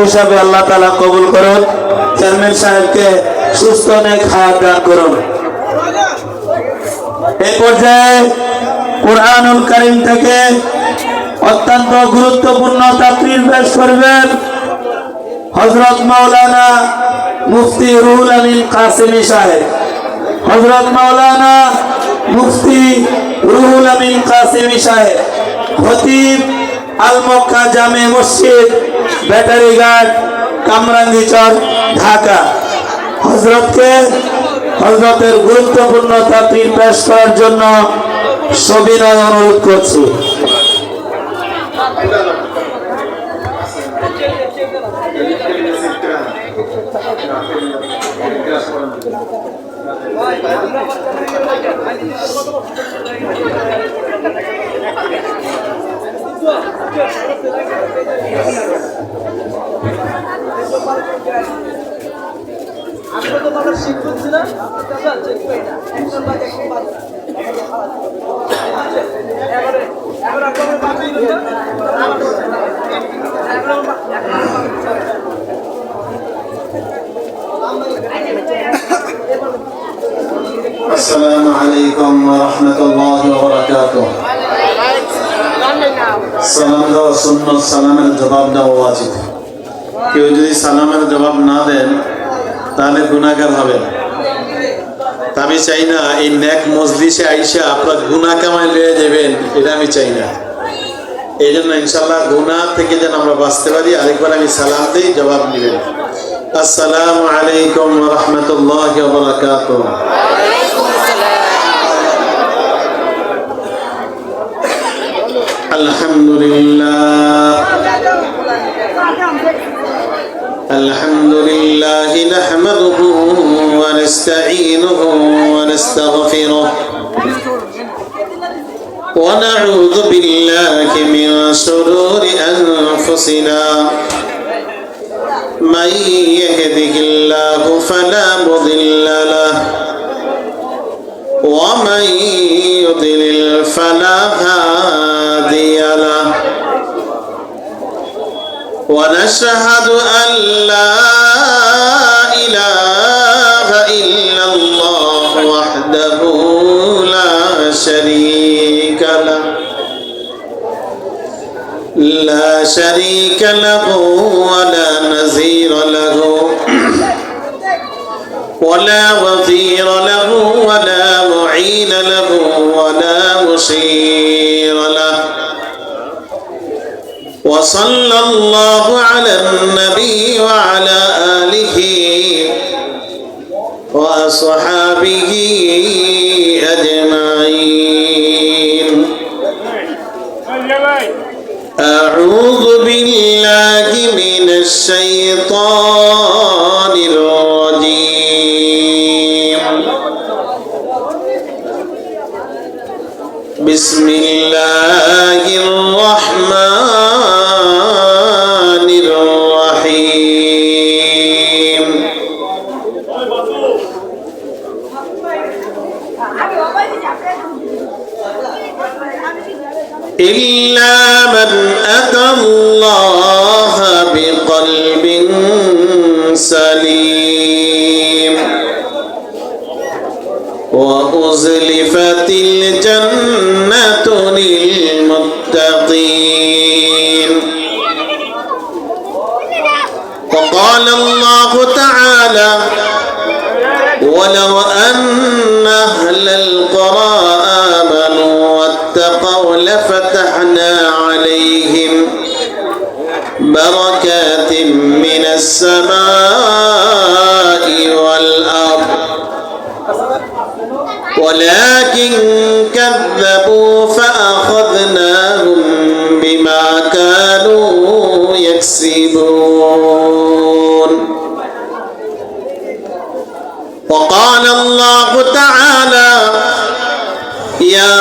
হিসাবে আল্লাহ তাআলা কবুল করুন। চেয়ারম্যান সাহেবকে সুস্থ নেক হায়াত দান করুন। এই পর্যায়ে কুরআনুল কারীম থেকে অত্যন্ত গুরুত্বপূর্ণ তাকরীর পেশ করবেন হযরত মাওলানা মুফতি রুহুল আমিন কাসেমী সাহেব। হযরত মাওলানা মুফতি রুহুল আমিন কাসেমী সাহেব, খতিব আল মক্কা জামে মসজিদ, ব্যাটারিঘাট, কামরাঙ্গীচর, ঢাকা। হযরতের গুরুত্বপূর্ণ তাকরীর পেশ করার জন্য সবিনয় অনুরোধ করছি। আসসালামু আলাইকুম ওয়া রাহমাতুল্লাহি ওয়া বারাকাতুহু। সালাম দেওয়া সুন্নাত, সালামের জবাব দেওয়া ওয়াজিব। কেউ যদি সালামের জবাব না দেন তাহলে গুনাহগার হবেন। আমি চাই না এই নেক মজলিসে আইসা আপনার গুনাহ কামাই লয়ে যাবেন, এটা আমি চাই না। এই জন্য ইনশাআল্লাহ গুনাহ থেকে যেন আমরা বাঁচতে পারি। আরেকবার আমি সালাম দিই, জবাব দিবেন। আসসালামু আলাইকুম ওয়া রাহমাতুল্লাহি ওয়া বারাকাতুহু। الحمد لله نحمده ونستعينه ونستغفره ونعوذ بالله من شرور أنفسنا من يهده الله فلا مضل له ومن يضلل فلا هادي له ونشهد أن لا إله إلا الله وحده لا شريك له ولا نظير له ولا وزير له ولا معين له ولا مشير له. وصلى الله على النبي وعلى آله وأصحابه أجمعين. أعوذ بالله من الشيطان الرجيم. بسم الله الرحمن الرحيم. إلا من أتى الله بقلب سليم وأزلفت الجنة للمتقين. وقال الله تعالى ولو أن أهل القرى آمنوا واتقوا لفتحنا عليهم بركات من السماء والأرض ولكن كذبوا فأخذناهم بما كانوا يكسبون. وقال الله تعالى يا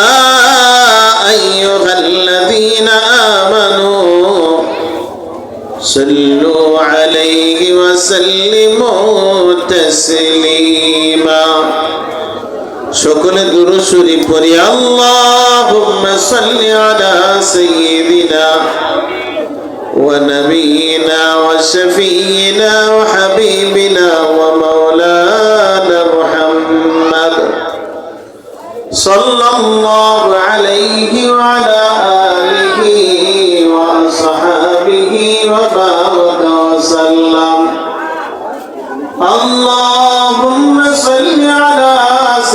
أيها الذين آمنوا صلوا عليه وسلموا تسليما. সকলে দুরূদ শরীফ পড়ি। আল্লাহুম্মা সাল্লি আলা সাইয়্যিদিনা ونبينا وشفينا وحبيبنا ومولانا محمد صلى الله عليه وعلى آله وصحبه وبارك وسلم. اللهم صل على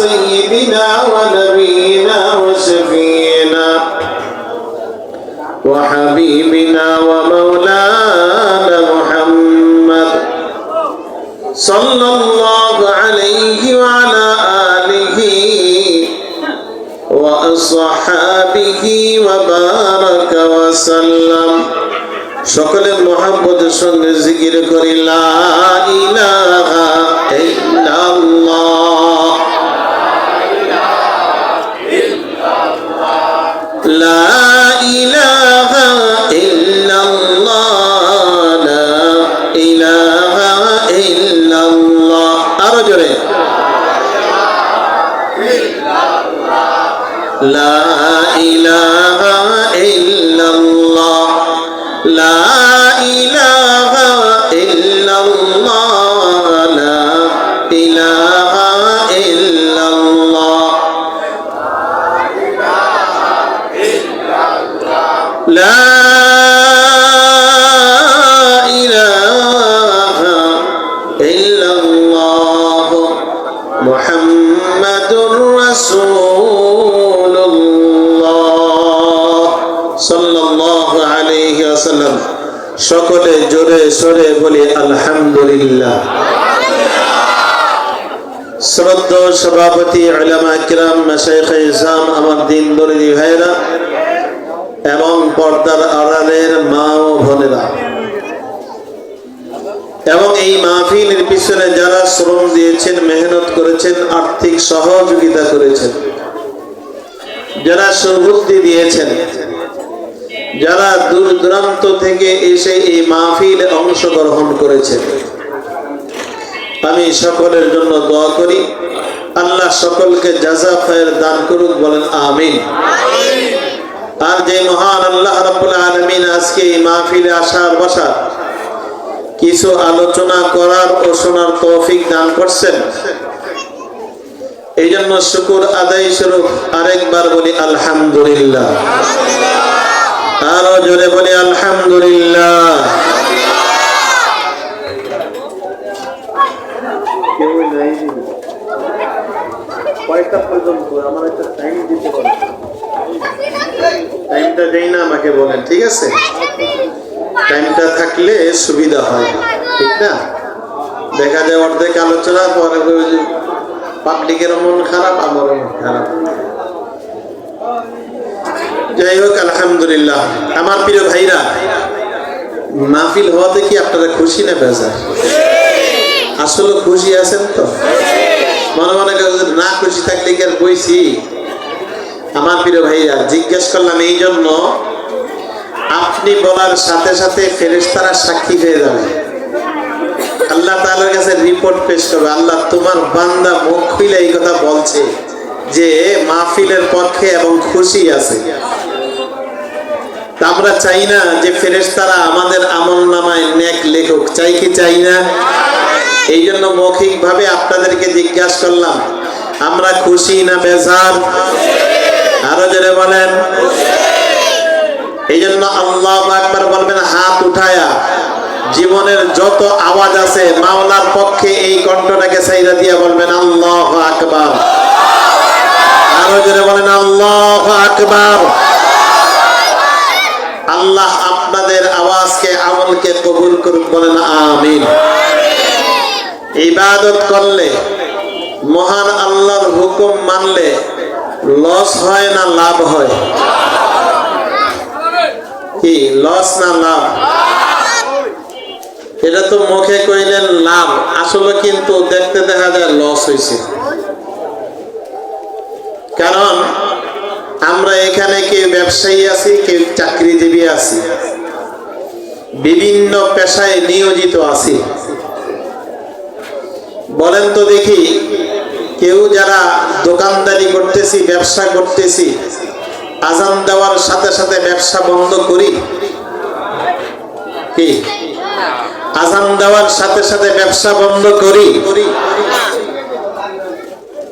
سيدنا ونبينا وشفينا وحبيبنا ومولانا محمد صلى الله عليه وعلى آله وأصحابه وبارك وسلم. সকলের মোহাম্মদের সঙ্গে জিকির করি লা ইলাহা ইল্লাল্লাহ, লা ইলাহা ইল্লাল্লাহ, লা ইলাহা ইল্লাল্লাহ। আরো জোরে লা ইলাহা ইল্লাল্লাহ, লা ইলাহা ইল্লাল্লাহ, লা ইলাহা ইল্লাল্লাহ, লা ইলাহা ইল্লাল্লাহ মুহাম্মাদুর রাসূলুল্লাহ সাল্লাল্লাহু আলাইহি ওয়াসাল্লাম। সকলে জোরে সরে বলি আলহামদুলিল্লাহ। শ্রদ্ধেয় সভাপতি উলামা কিরাম, মাশায়েখে ইসলাম, আমার দিন দরদি ভাইরা এবং পর্দার আড়ালের মা ও বোনেরা, এবং এই মাহফিলের পিছনে যারা শ্রম দিয়েছেন, মেহনত করেছেন, আর্থিক সহযোগিতা করেছেন, যারা সুবুদ্ধি দিয়েছেন, যারা দূর দূরান্ত থেকে এসে এই মাহফিলে অংশগ্রহণ করেছেন, আমি সকলের জন্য দোয়া করি আল্লাহ সকলকে জাযা খায়ের দান করুক, বলেন আমিন। আর যে মহান আল্লাহ রাব্বুল আলামিন আজকে এই মাহফিলে আসার বসার কিছু আলোচনা করার ও শোনার তৌফিক দান করছেন, এই জন্য শুকর আদায় স্বরূপ আরেকবার বলি আলহামদুলিল্লাহ। আরো জোরে বলি আলহামদুলিল্লাহ। কয়টা পর্যন্ত আমার একটা টাইম দিতে পারেন? টাইমটা দেই না, আমাকে বলেন, ঠিক আছে? টাইমটা থাকলে সুবিধা হয়, ঠিক না? দেখা যায় অর্ধেক আলোচনা পরে পাবলিকের মন খারাপ, আমারও মন খারাপ। যাই হোক, আলহামদুলিল্লাহ। আমার প্রিয় ভাইরা, মাহফিল হওয়াতে কি আপনারা খুশি না বেজার? আসলে খুশি আছেন তো? মনে মনে না খুশি থাকলে কি আর কইছি? আমার প্রিয় ভাইরা, জিজ্ঞেস করলাম এই জন্য, আপনি বলার সাথে সাথে ফেরেশতারা সাক্ষী হয়ে যাবে, আল্লাহ তাআলার কাছে রিপোর্ট পেশ করবে, আল্লাহ তোমার বান্দা মুখ খুলে এই কথা বলছে যে মাহফিলের পক্ষে এবং খুশি আছে। আমরা চাই না যে ফেরেশতারা আমাদের আমলনামায় নেক লেখক, চাই কি চাই না? এই জন্য মৌখিক ভাবে আপনাদেরকে জিজ্ঞাসা করলাম, আমরা খুশি না বেজার? আরো জোরে বলেন। এই জন্য আল্লাহু আকবার বলবেন হাত উঠায়া। জীবনের যত আওয়াজ আছে মাওলার পক্ষে এই কণ্ঠটাকে সাইরা দিয়া বলবেন আল্লাহু আকবার। আরো জোরে বলেন আল্লাহু আকবার। আল্লাহ আপনাদের আওয়াজকে, আমলকে কবুল করুক, বলেন আমিন। ইবাদত করলে, মহান আল্লাহর হুকুম মানলে লস হয় না লাভ হয়? কি লস না লাভ? এটা তো মুখে কইলেন লাভ, আসলে কিন্তু দেখতে দেখা যায় লস হয়েছে। কারণ আমরা এখানে কেউ ব্যবসায়ী আছি, কেউ চাকরিজীবী আছি, বিভিন্ন পেশায় নিয়োজিত আছি। বলেন তো দেখি, কেউ যারা দোকানদারি করতেছি, ব্যবসা করতেছি, আজান দেওয়ার সাথে সাথে ব্যবসা বন্ধ করি? কি আজান দেওয়ার সাথে সাথে ব্যবসা বন্ধ করি?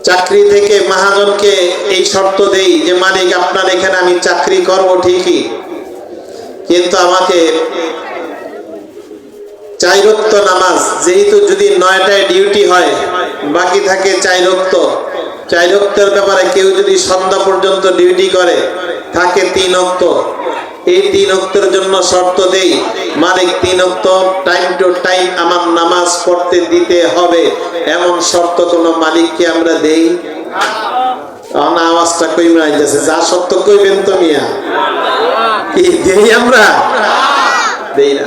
চাকরি থেকে মহাজনকে এই শর্ত দেই যে মালিক আপনার এখানে আমি চাকরি করব ঠিকই, কিন্তু আমাকে 4 ওয়াক্ত নামাজ, যেহেতু যদি 9টায় ডিউটি হয় বাকি থাকে 4 ওয়াক্ত, 4 ওয়াক্তের ব্যাপারে কেউ যদি সন্ধ্যা পর্যন্ত ডিউটি করে থাকে 3 ওয়াক্ত, এই 3 ওয়াক্তের জন্য শর্ত দেই মালিক 3 ওয়াক্ত টাইম টু টাইম আমার নামাজ পড়তে দিতে হবে, এমন শর্ত কোন মালিককে আমরা দেই? আওয়াজটা কই মাইতেছে, যা সত্য কইবেন তো মিয়া, কি দেই আমরা? দেই না,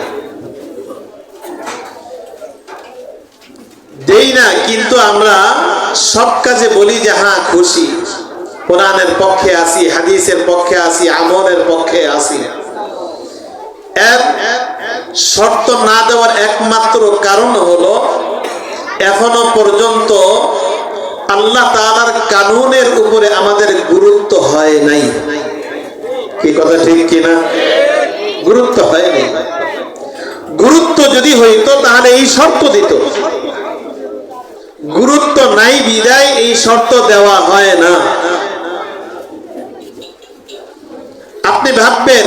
দেই না। কিন্তু আমরা সব কাজে বলি যে হ্যাঁ খুশি, কোরআনের পক্ষে আসি, হাদিসের পক্ষে আসি, আমলের পক্ষে আসি। এর শর্ত না দেওয়ার একমাত্র কারণ হলো এখনো পর্যন্ত আল্লাহ তাআলার কানুনের উপরে আমাদের গুরুত্ব হয় নাই। কি কথা ঠিক কিনা? গুরুত্ব হয় নাই। গুরুত্ব যদি হইতো তাহলে এই শর্ত দিত, গুরুত্ব নাই বিদায় এই শর্ত দেওয়া হয় না। আপনি ভাববেন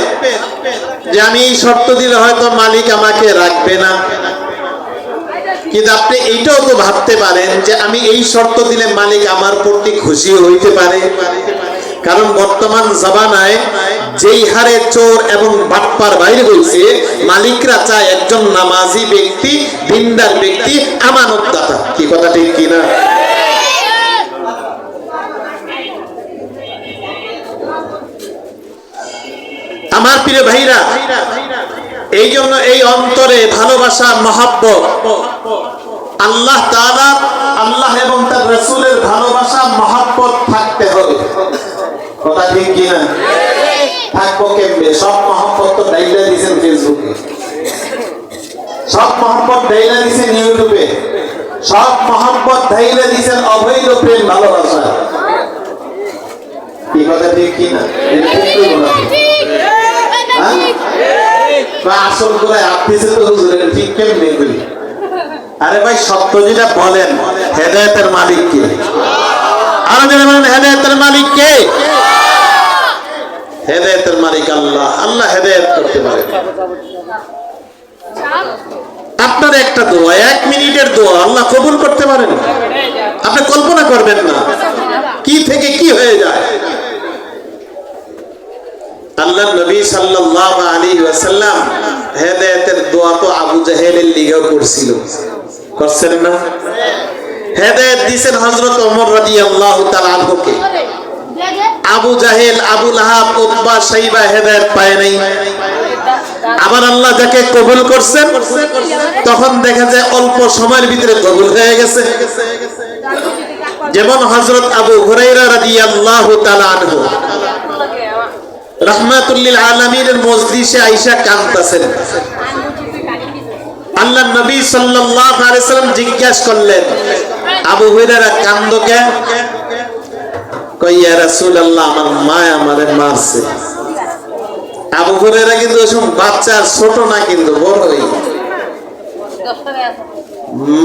যে আমি এই শর্ত দিলে হয়তো মালিক আমাকে রাখবে না, কিন্তু আপনি এইটাও তো ভাবতে পারেন যে আমি এই শর্ত দিলে মালিক আমার প্রতি খুশি হইতে পারে। কারণ বর্তমান জামানায় যেই হারে চোর এবং বাটপার বাইরে হয়েছে, মালিকরা চায় একজন নামাজি ব্যক্তি, দিনদার ব্যক্তি, আমানতদাতা। কি কথা ঠিক কিনা? আমার প্রিয় ভাইরা, এই জন্য এই অন্তরে ভালোবাসা, মহব্বত, আল্লাহ তাআলা, আল্লাহ এবং তার রাসূলের ভালোবাসা, মহব্বত থাকতে হবে। কথা ঠিক কিনা? থাকবো কেমনে? সব মহব্বত তো ডাইলা দিয়েছেন ফেসবুকে, সব মহব্বত ডাইলা দিয়েছেন ইউটিউবে, সব মহব্বত ডাইলা দিয়েছেন অবৈধ প্রেম ভালোবাসা। কি কথা ঠিক কিনা? আসল করে আপনি তো ঠিক কেমনে বলি? আরে ভাই, সত্য যেটা বলেন, হেদায়েতের মালিক কে? আর যারা বলেন হেদায়েতের মালিক কে? হেদায়েতের মালিক আল্লাহ। আল্লাহ হেদায়েত করতে পারে। আপনার একটা দোয়া, 1 মিনিটের দোয়া আল্লাহ কবুল করতে পারেন। আপনি কল্পনা করবেন না কি থেকে কি হয়ে যায়। আল্লাহ নবী সাল্লাল্লাহু আলাইহি ওয়াসাল্লাম হেদায়েতের দোয়া তো আবু জাহেলের লিগেও করছিল, করছেন না? হেদায়েত দিয়েছেন হযরত ওমর রাদিয়াল্লাহু তাআলা আনহুকে। আবু জাহেল, আবু লাহাব, উতবা, শাইবা হেদায়েত পায় নাই। আবার আল্লাহ যাকে কবুল করছেন তখন দেখা যায় অল্প সময়ের ভিতরে কবুল হয়ে গেছে। যেমন হযরত আবু হুরায়রা রাদিয়াল্লাহু তাআলা আনহু রাহমাতুল লিল আলামিনের মজলিসে আয়েশা কাঁদতেছেন। আল্লাহ নবী সাল্লাল্লাহু আলাইহি ওয়াসাল্লাম জিজ্ঞাসা করলেন, আবু হুরায়রা কাঁদো কেন? কই ইয়া রাসূলুল্লাহ, আমার মা আমারে মারছে। আবু হুরায়রা কিন্তু ওসব বাচ্চা, ছোট না, কিন্তু বড়ই।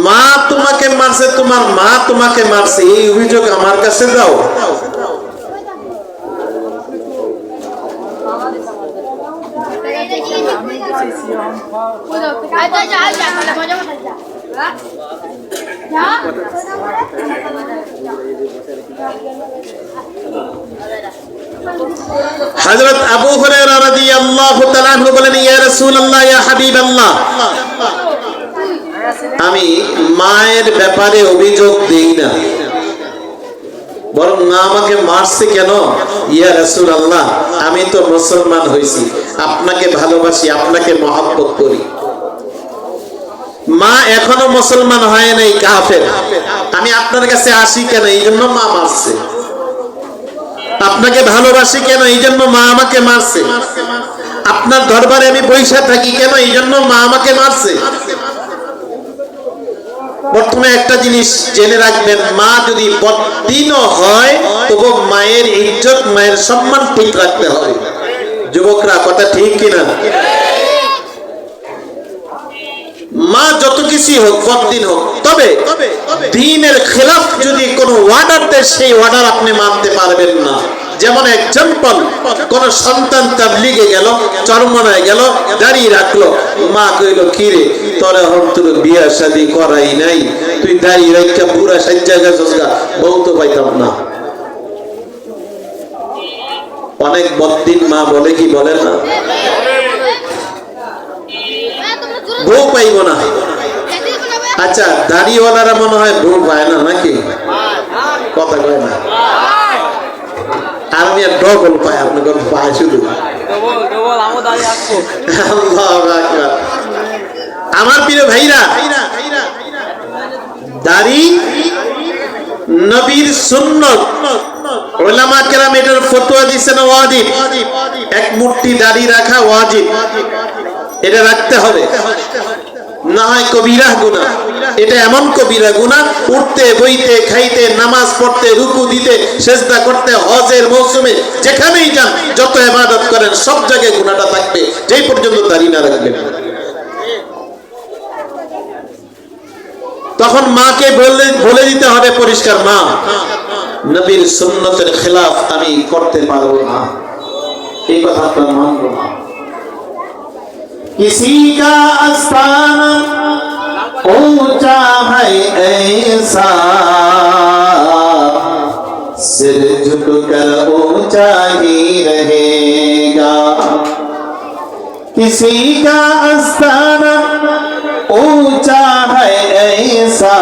মা তোমাকে মারছে, তোমার মা তোমাকে মারছে, এই অভিযোগ আমার কাছে দাও। হযরত আবু হুরায়রা রাদিয়াল্লাহু তাআলা আনহু বলেন, ইয়া রাসূলুল্লাহ, ইয়া হাবিবাল্লাহ, আমি মায়ের ব্যাপারে অভিযোগ দেই না, বরং না আমাকে মারছে কেন? ইয়া রাসূলুল্লাহ, আমি তো মুসলমান হইছি, আপনাকে ভালোবাসি, আপনাকে মহব্বত করি। মা এখনো মুসলমান হয় নাই, কাফের। আমি আপনার কাছে আসি কেন? এই জন্য মা মারছে। আপনাকে ভালোবাসি কেন? এই জন্য মা আমাকে মারছে। আপনার দরবারে আমি বৈশা থাকি কেন? এই জন্য মা আমাকে মারছে। প্রথমে একটা জিনিস জেনে রাখবেন, মা যদি বদ্দিনও হয় তবু মায়ের ইজ্জত, মায়ের সম্মান ঠিক রাখতে হবে। যুবকরা, কথা ঠিক কিনা? মা যত কিছুই হোক, বড়দিন হোক, তবে দ্বীনের খেলাফ যদি কোনো অর্ডার দেয় সেই অর্ডার আপনি মানতে পারবেন না। যেমন এক্সাম্পল, কোন সন্তান তাবলীগে গেল, চরমনায় গেল, দাঁড়িয়ে রাখলো, মা কইল কি রে তোর এখন তোর বিয়া শাদী করাই নাই, তুই দাঁড়িয়ে রাখা পুরা সাজ্জা গেছস গা, বউ তো পাইতাম না। অনেক বদ্দিন মা বলে কি বলে না, বউ পাইব না। আচ্ছা, দাড়িওয়ালারা মনে হয় বউ পায় না নাকি? কথা কয় না, আর আমি ডবল পাই, আপনাকে পায় শুধু। আমার প্রিয় ভাইরা, দাড়ি নবীর সুন্নত, উলামা কেরাম এটার ফতোয়া দিয়েছেন ওয়াজিব। এক মুঠ্ঠি দাড়ি রাখা ওয়াজিব, এটা রাখতে হবে, না হয় কবিরা গুনাহ। এটা এমন কবিরা গুনাহ, উঠতে বইতে খাইতে নামাজ পড়তে রুকু দিতে সেজদা করতে হজের মৌসুমে যেখানেই যান যত ইবাদত করেন সব জায়গায় গুনাহটা থাকবে যেই পর্যন্ত দাড়ি না রাখবেন। তখন মাকে বলে দিতে হবে পরিষ্কার, মা নবীর সুন্নতের খেলাফ আমি করতে পারবো না, এই কথা আপনার মানবো না। किसी का आस्थाना ऊंचा है ऐसा, सिर झुककर ऊंचा ही रहेगा। किसी का आस्थाना ऊंचा है ऐसा,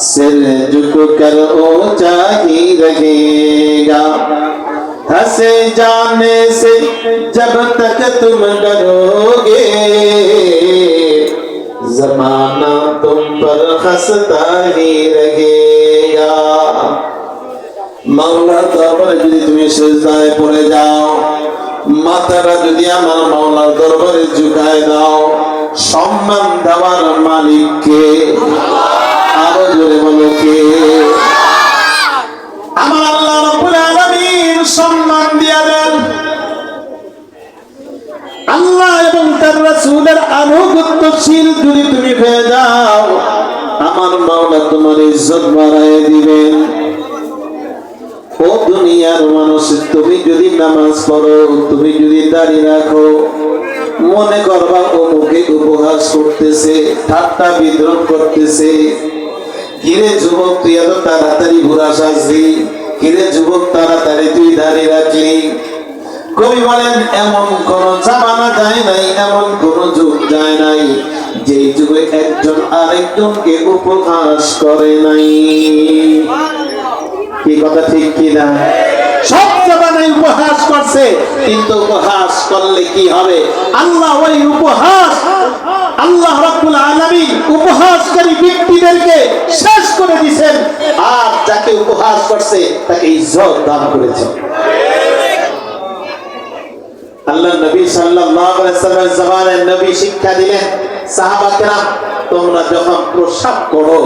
सिर झुककर ऊंचा ही रहेगा। हंसे जाने से जब तक तुम डरोगे, जमाना तुम पर हंसता ही रहेगा। মাওলার দরবারে যদি তুমি সিজদায় পড়ে যাও, মাথাটা যদি আমার মাওলার দরবারে ঝুঁকায় দাও, সম্মান দেওয়ার মালিককে আরো জোরে বলো কে? আমার আল্লাহ রাব্বুল আলামিন সম্মান দিয়া দেন। আল্লাহ এবং তার রাসূলের আনুগত্যশীল যদি তুমি হয়ে যাও, আমার মাওলা তোমার ইজ্জত বাড়ায় দিবেন। ও দুনিয়ার মানুষ, তুমি যদি নামাজ পড়ো, তুমি যদি দাড়ি রাখো, মনে করবা ও মুখে উপহাস করতেছে, ঠাট্টা বিদ্রোহ করতেছে। কিরে যুবক তুই এত তাড়াতাড়ি ঘোরা সাজলি, কিরে যুবক তাড়াতাড়ি তুই দাঁড়িয়ে রাখলি। কবি বলেন এমন কোন জামানা যায় নাই, এমন কোন যুগ যায় নাই যে যুগে একজন আরেকজনকে উপহাস করে নাই। কি কথা ঠিক কিনা? সব জামানায় উপহাস করছে, কিন্তু উপহাস করলে কি হবে? আল্লাহ ওই উপহাস, আল্লাহ রাব্বুল আলামিন উপহাসকারী ব্যক্তিদেরকে শেষ করে দিয়েছেন, আর যাকে উপহাস করছে তাকে ইজ্জত দান করেছেন। আল্লাহ নবী সাল্লাল্লাহু আলাইহি ওয়াসাল্লামের জামানায় নবী শিক্ষা দিলেন, সাহাবা কেরাম তোমরা যখন প্রস্রাব করো,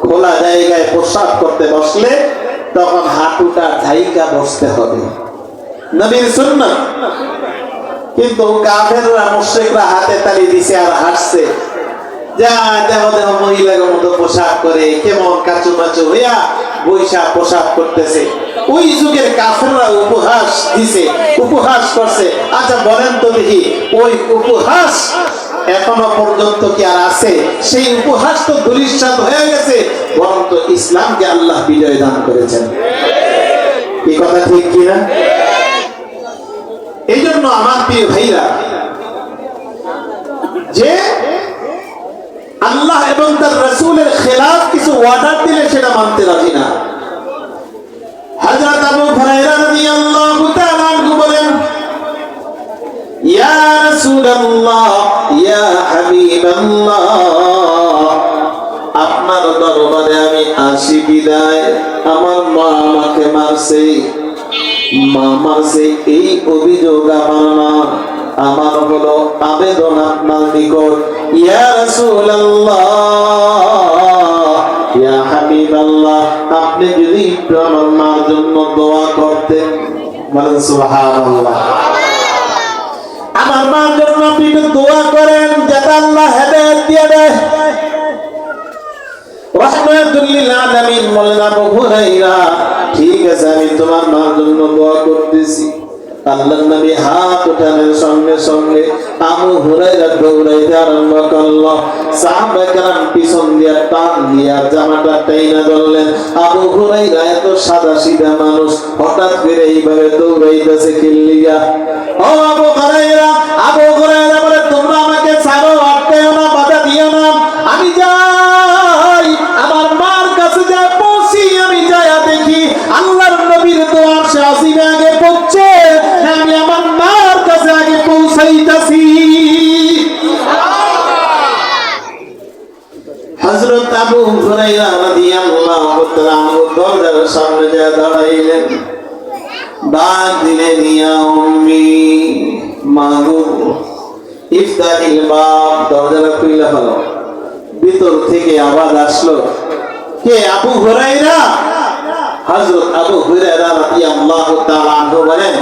খোলা জায়গায় প্রস্রাব করতে বসলে তখন হাঁটুটা ঢাইকা বসতে হবে, নবীর সুন্নাত। কিন্তু কাফেররা মুশরিকরা হাতে তালি দিছে আর হাসছে, যা দেহ দেহ মহিলার মতো পোশাক করে কেমন কাচু মাচু হইয়া বৈশা পোশাক করতেছে। ওই যুগের কাফেররা উপহাস দিছে, উপহাস করছে। আচ্ছা বলেন তো দেখি, ওই উপহাস এখনো পর্যন্ত কি আর আছে? সেই উপহাস তো দুলিশাত হয়ে গেছে, বরং তো ইসলামকে আল্লাহ বিজয় দান করেছেন। এই কথা ঠিক কিনা? এই জন্য আমার প্রিয় ভাইরা, যে আল্লাহ এবং তার রাসূলের খেলাফ কিছু ওয়াদা দিলে সেটা মানতে রাজি না। হযরত আবু হুরায়রা রাদিয়াল্লাহু তাআলা আনহু বলেন, ইয়া রাসূলুল্লাহ, ইয়া হাবিবাল্লাহ, আপনার দরবারে আমি আসি বিদায়, আমার মা আমাকে মারছে, মা মারছে, এই অভিযোগ আমার না, আমার হলো আবেদন আপনার নিকট। ইয়া রাসূলুল্লাহ, ইয়া হাবিবাল্লাহ, আপনি যদি একটু আমার মার জন্য দোয়া করতেন। বলেন সুবহানাল্লাহ। আমার মার জন্য আপনি দোয়া করেন, যাতে যারা আল্লাহ হেদায়েত দিয়ে দেয়। রাহমাতুল লিল আলামিন বলেন আবু হুরায়রা, ঠিক আছে আমি তোমার মার জন্য দোয়া করতেছি। আল্লাহর নবী হাত উঠানোর সঙ্গে সঙ্গে আবু হুরায়রা দৌড়াইতে আরম্ভ করলো। সাহাবা কেরাম পিছন দিয়ে টান দিয়া জামাটা টাইনা ধরলেন। আবু হুরায়রা এত সাদা সিধা মানুষ, হঠাৎ করে এইভাবে দৌড়াইতেছে কিল্লিয়া। ও আবু হুরায়রা, আবু হুরায়রা বলে তোমরা আমাকে ছাড়ো, আটকাও না, বাধা দিও না, আমি যাই আমার মার কাছে যা পৌঁছি। আমি যায়া দেখি আল্লাহর নবীর দোয়া সে আসিবে আগে পৌঁছে, আমি আমার মার কাছে আগে পৌঁছাইতাছি। হযরত আবু হুরায়রা রাদিয়াল্লাহু তাআলা আনহু দরজার সামনে যায় দাঁড়াইলেন। ডাক দিলেন, ইয়া উম্মি, মাগো ইফতাহিল বাব, দরজাটা খুলে ফেলো। ভিতর থেকে আওয়াজ আসলো, কে? আবু হুরায়রা। হযরত আবু হুরায়রা রাদিয়াল্লাহু তাআলা আনহু বলেন,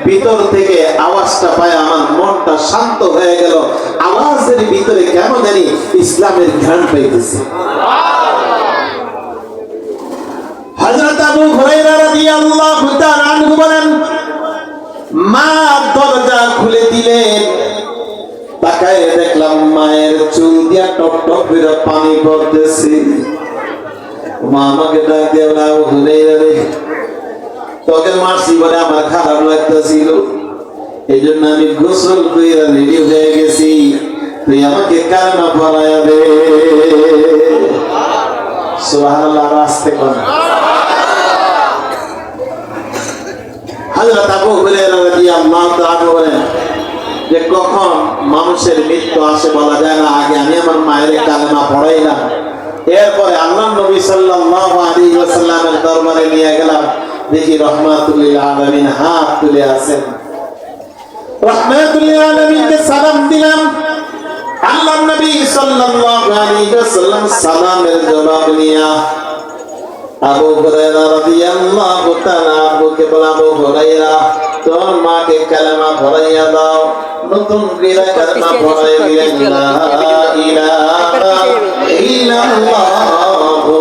ভিতর থেকে আওয়াজটা পায় আমার মনটা শান্ত হয়ে গেল। আওয়াজের ভিতরে কেন জানি ইসলামের ঘ্রাণ পাইতেছে। হযরত আবু হুরায়রা রাদিয়াল্লাহু তাআলা আনহু বলেন, মা দরজা খুলে দিলেন। তাকায় দেখলাম মায়ের চুল দিয়া টপ টপ করে পানি পড়তেছে। মা আমাকে ডাক দিয়ে বলে, আবু হুরায়রা রে, তোকে মারছি বলে আমার খারাপ লাগতেছিল, এই জন্য আমি গোসল করে রেডি হয়ে গেছি, তুই আমাকে কালেমা পড়ায়া দে। সুবহানাল্লাহ, আস্তে কোন। হযরত আবু হুরায়রা রাদিয়াল্লাহু তাআলা বলেন যে কখন মানুষের মৃত্যু আসে বলা যায় না, আগে আমি আমার মায়ের কালেমা পড়াইলাম। এরপরে আল্লাহর নবী সাল্লাল্লাহু আলাইহি ওয়াসাল্লামের দরবারে নিয়ে গেলাম, দেখি রাহমাতুল লিল আলামিন হাত তুলে আছেন। রাহমাতুল লিল আলামিনকে সালাম দিলাম। আল্লাহর নবী সাল্লাল্লাহু আলাইহি ওয়াসাল্লাম সালামের জবাব নিয়া আবু হুরায়রা রাদিয়াল্লাহু তাআলা আনহুকে বলে, আবু হুরায়রা, তোর মাকে কালেমা পড়াইয়া দাও। নতুন করে কালেমা পড়াই দিলেন, লা ইলাহা ইল্লাল্লাহু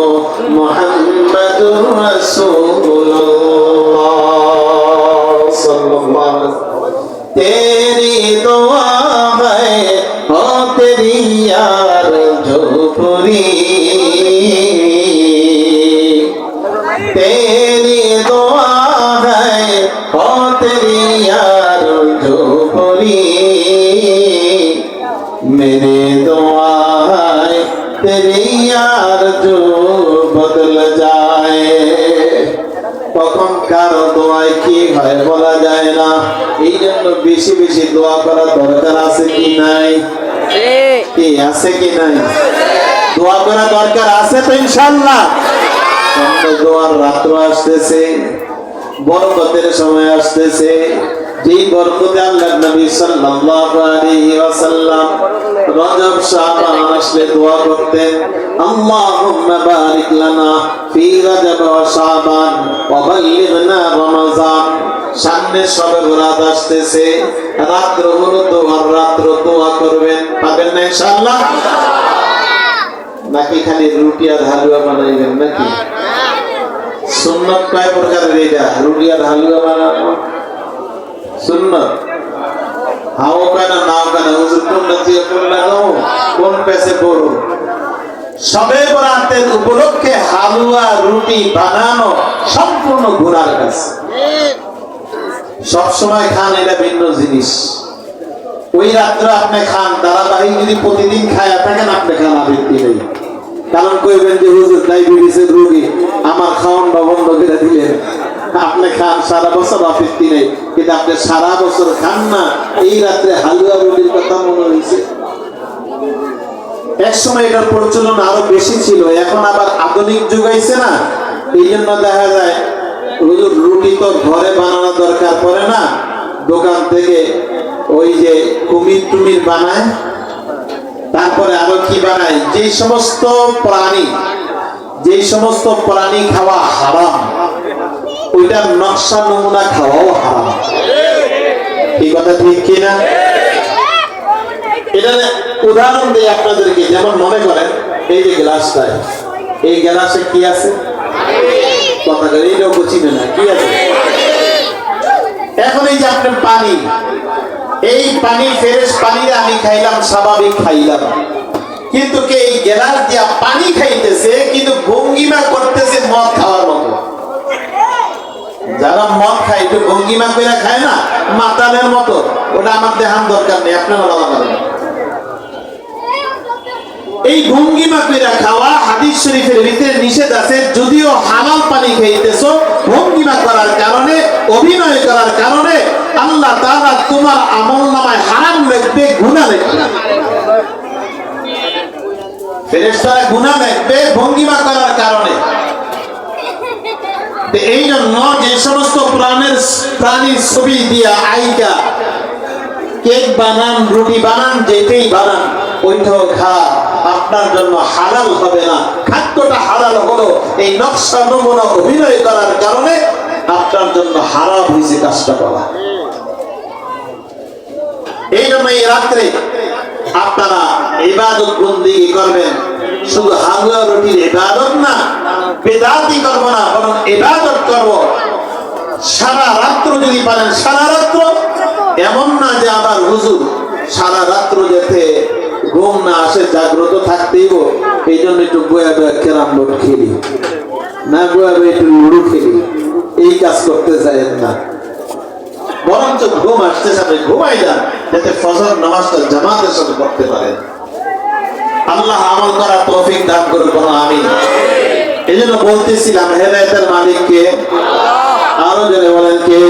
মুহাম্মাদুর রাসূলুল্লাহ সাল্লাল্লাহু আলাইহি ওয়াসাল্লাম। তেরি দুআ है हो तेरी यार झोपड़ी, तेरी दुआ है हो तेरी यार झोपड़ी, मेरे दुआ है तेरी यार जो बदल जाए। কখন কারো দোয়ায় কি হয় বলা যায় না, এই জন্য বেশি বেশি দোয়া করা দরকার আছে কি নাই? কি আছে কি নাই? দোয়া করা দরকার আছে তো ইনশাআল্লাহ। সামনে দোয়ার রাত্র আসতেছে, বরকতের সময় আসতেছে, যেই বরকতে আল্লাহর নবী সাল্লাল্লাহু আলাইহি ওয়াসাল্লাম রজব শাবান আসলে দোয়া করতেন, আল্লাহুম্মা বারিক লানা ফি রজব ওয়া শাবান ওয়া বাল্লিগনা রমাজান। সামনে শবে বরাত আসতেছে, রাত্র হলো দোয়ার রাত্র, দোয়া করবেন, পাবেন না ইনশাআল্লাহ? নাকি খালি রুটি আর হালুয়া বানাইবেন নাকি? সুন্নাত কয় প্রকারের? এটা রুটি আর হালুয়া বানানো সুন্নাত। হাও কেন নাও কেন, হুজুর কোন নজিয়ে কোন লাগাও, কোন পেছে পড়ো। শবে বরাতের উপলক্ষে হালুয়া রুটি বানানো সম্পূর্ণ গুনার কাজ। সব সময় খান এটা ভিন্ন জিনিস। ওই রাত্রে আপনি খান, ধারাবাহিক যদি প্রতিদিন খায়া থাকেন আপনি খান আবৃত্তি নেই। কারণ কইবেন যে হুজুর ডায়াবেটিসের রোগী, আমার খাওয়ান বা বন্ধ করে দিলেন। আপনি খান সারা বছর আপত্তি নেই, কিন্তু আপনি সারা বছর খান না, এই রাত্রে হালুয়া রুটির কথা মনে হয়েছে। এক সময় এটার প্রচলন আরো বেশি ছিল, এখন আবার আধুনিক যুগ আইছে না, এই জন্য দেখা যায় হুজুর রুটি তো ঘরে বানানো দরকার পড়ে না, দোকান থেকে ওই যে কুমির টুমির বানায়, তারপরে আরো কি বানায়, যে সমস্ত প্রাণী খাওয়া হারাম, ওইটার নকশা নমুনা খাওয়াও হারাম। এই কথা ঠিক কিনা? এটা উদাহরণ দিই আপনাদেরকে, যেমন মনে করেন এই যে গ্লাসটায়, এই গ্লাসে কি আছে? কথা বলে এই লোক চিনে না কি আছে। এখন এই যে আপনার পানি, এই পানি ফ্রেশ পানিটা আমি খাইলাম, স্বাভাবিক খাইলাম, কিন্তু কে এই গ্লাস দিয়া পানি খাইতেছে কিন্তু ভঙ্গিমা করতেছে মদ খাওয়ার মতো। যারা মদ খায় একটু ভঙ্গিমা করে খায় না, মাতালের মতো, ওটা আমার দেখান দরকার নেই, আপনারা বলা পারেন। এই ভঙ্গিমা করে খাওয়া হাদিস শরীফের ভিতরে নিষেধ আছে। যদিও হালাল পানি খাইতেছো, ভঙ্গিমা করার কারণে, অভিনয় করার কারণে আল্লাহ তাআলা তোমার আমলনামায় হারাম লিখবে, গুনাহ লিখবে। ফেরেশতারা গুনাহ লিখবে ভঙ্গিমা করার কারণে। এই জন্য যে সমস্ত প্রাণীর ছবি দিয়া আইকা কেক বানান, রুটি বানান, যেটাই বানান, ওইটাও খা, আপনার জন্য হালাল হবে না। খাদ্যটা হালাল হলো এই নকশা নমুনা অভিনয় করার কারণে আপনার জন্য হারাম হয়েছে কাজটা করা। এই জন্য এই রাত্রে আপনারা ইবাদত বন্দেগী করবেন, শুধু হালুয়া রুটির ইবাদত না, বেদাতি করবো না, বরং ইবাদত করবো। সারা রাত্র যদি পারেন সারা রাত্র, এমন না যে আবার হুজুর সারা রাত্র যাতে ঘুম না আসে, জাগ্রত থাকতেই। এই জন্য একটু গোয়া গোয়া ক্যারাম বোর্ড খেলি না, গোয়া গোয়া একটু লুডু খেলি, এই কাজ করতে চাইেন না। বরঞ্চ ঘুম আসতে সাথে ঘুমাই যান, যাতে ফজর নামাজটা জামাতের সাথে পড়তে পারেন। আল্লাহ আমল করার তৌফিক দান করুন, আমিন। এই জন্য বলতেছিলাম, হেদায়েতের মালিক কে? আরো জনে বলেন কে?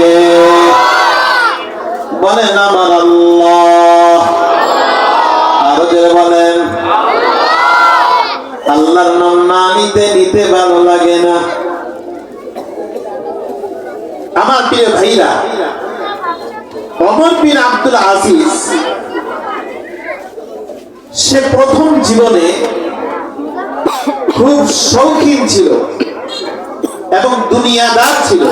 বলেন আমার আল্লাহ। আরো জনে বলেন। আল্লাহর নাম না নিতে নিতে ভালো লাগে না। আমার প্রিয় ভাইরা, ওমর বিন আব্দুল আজিজ সে প্রথম জীবনে খুব শৌখিন ছিল এবং দুনিয়াদার ছিল।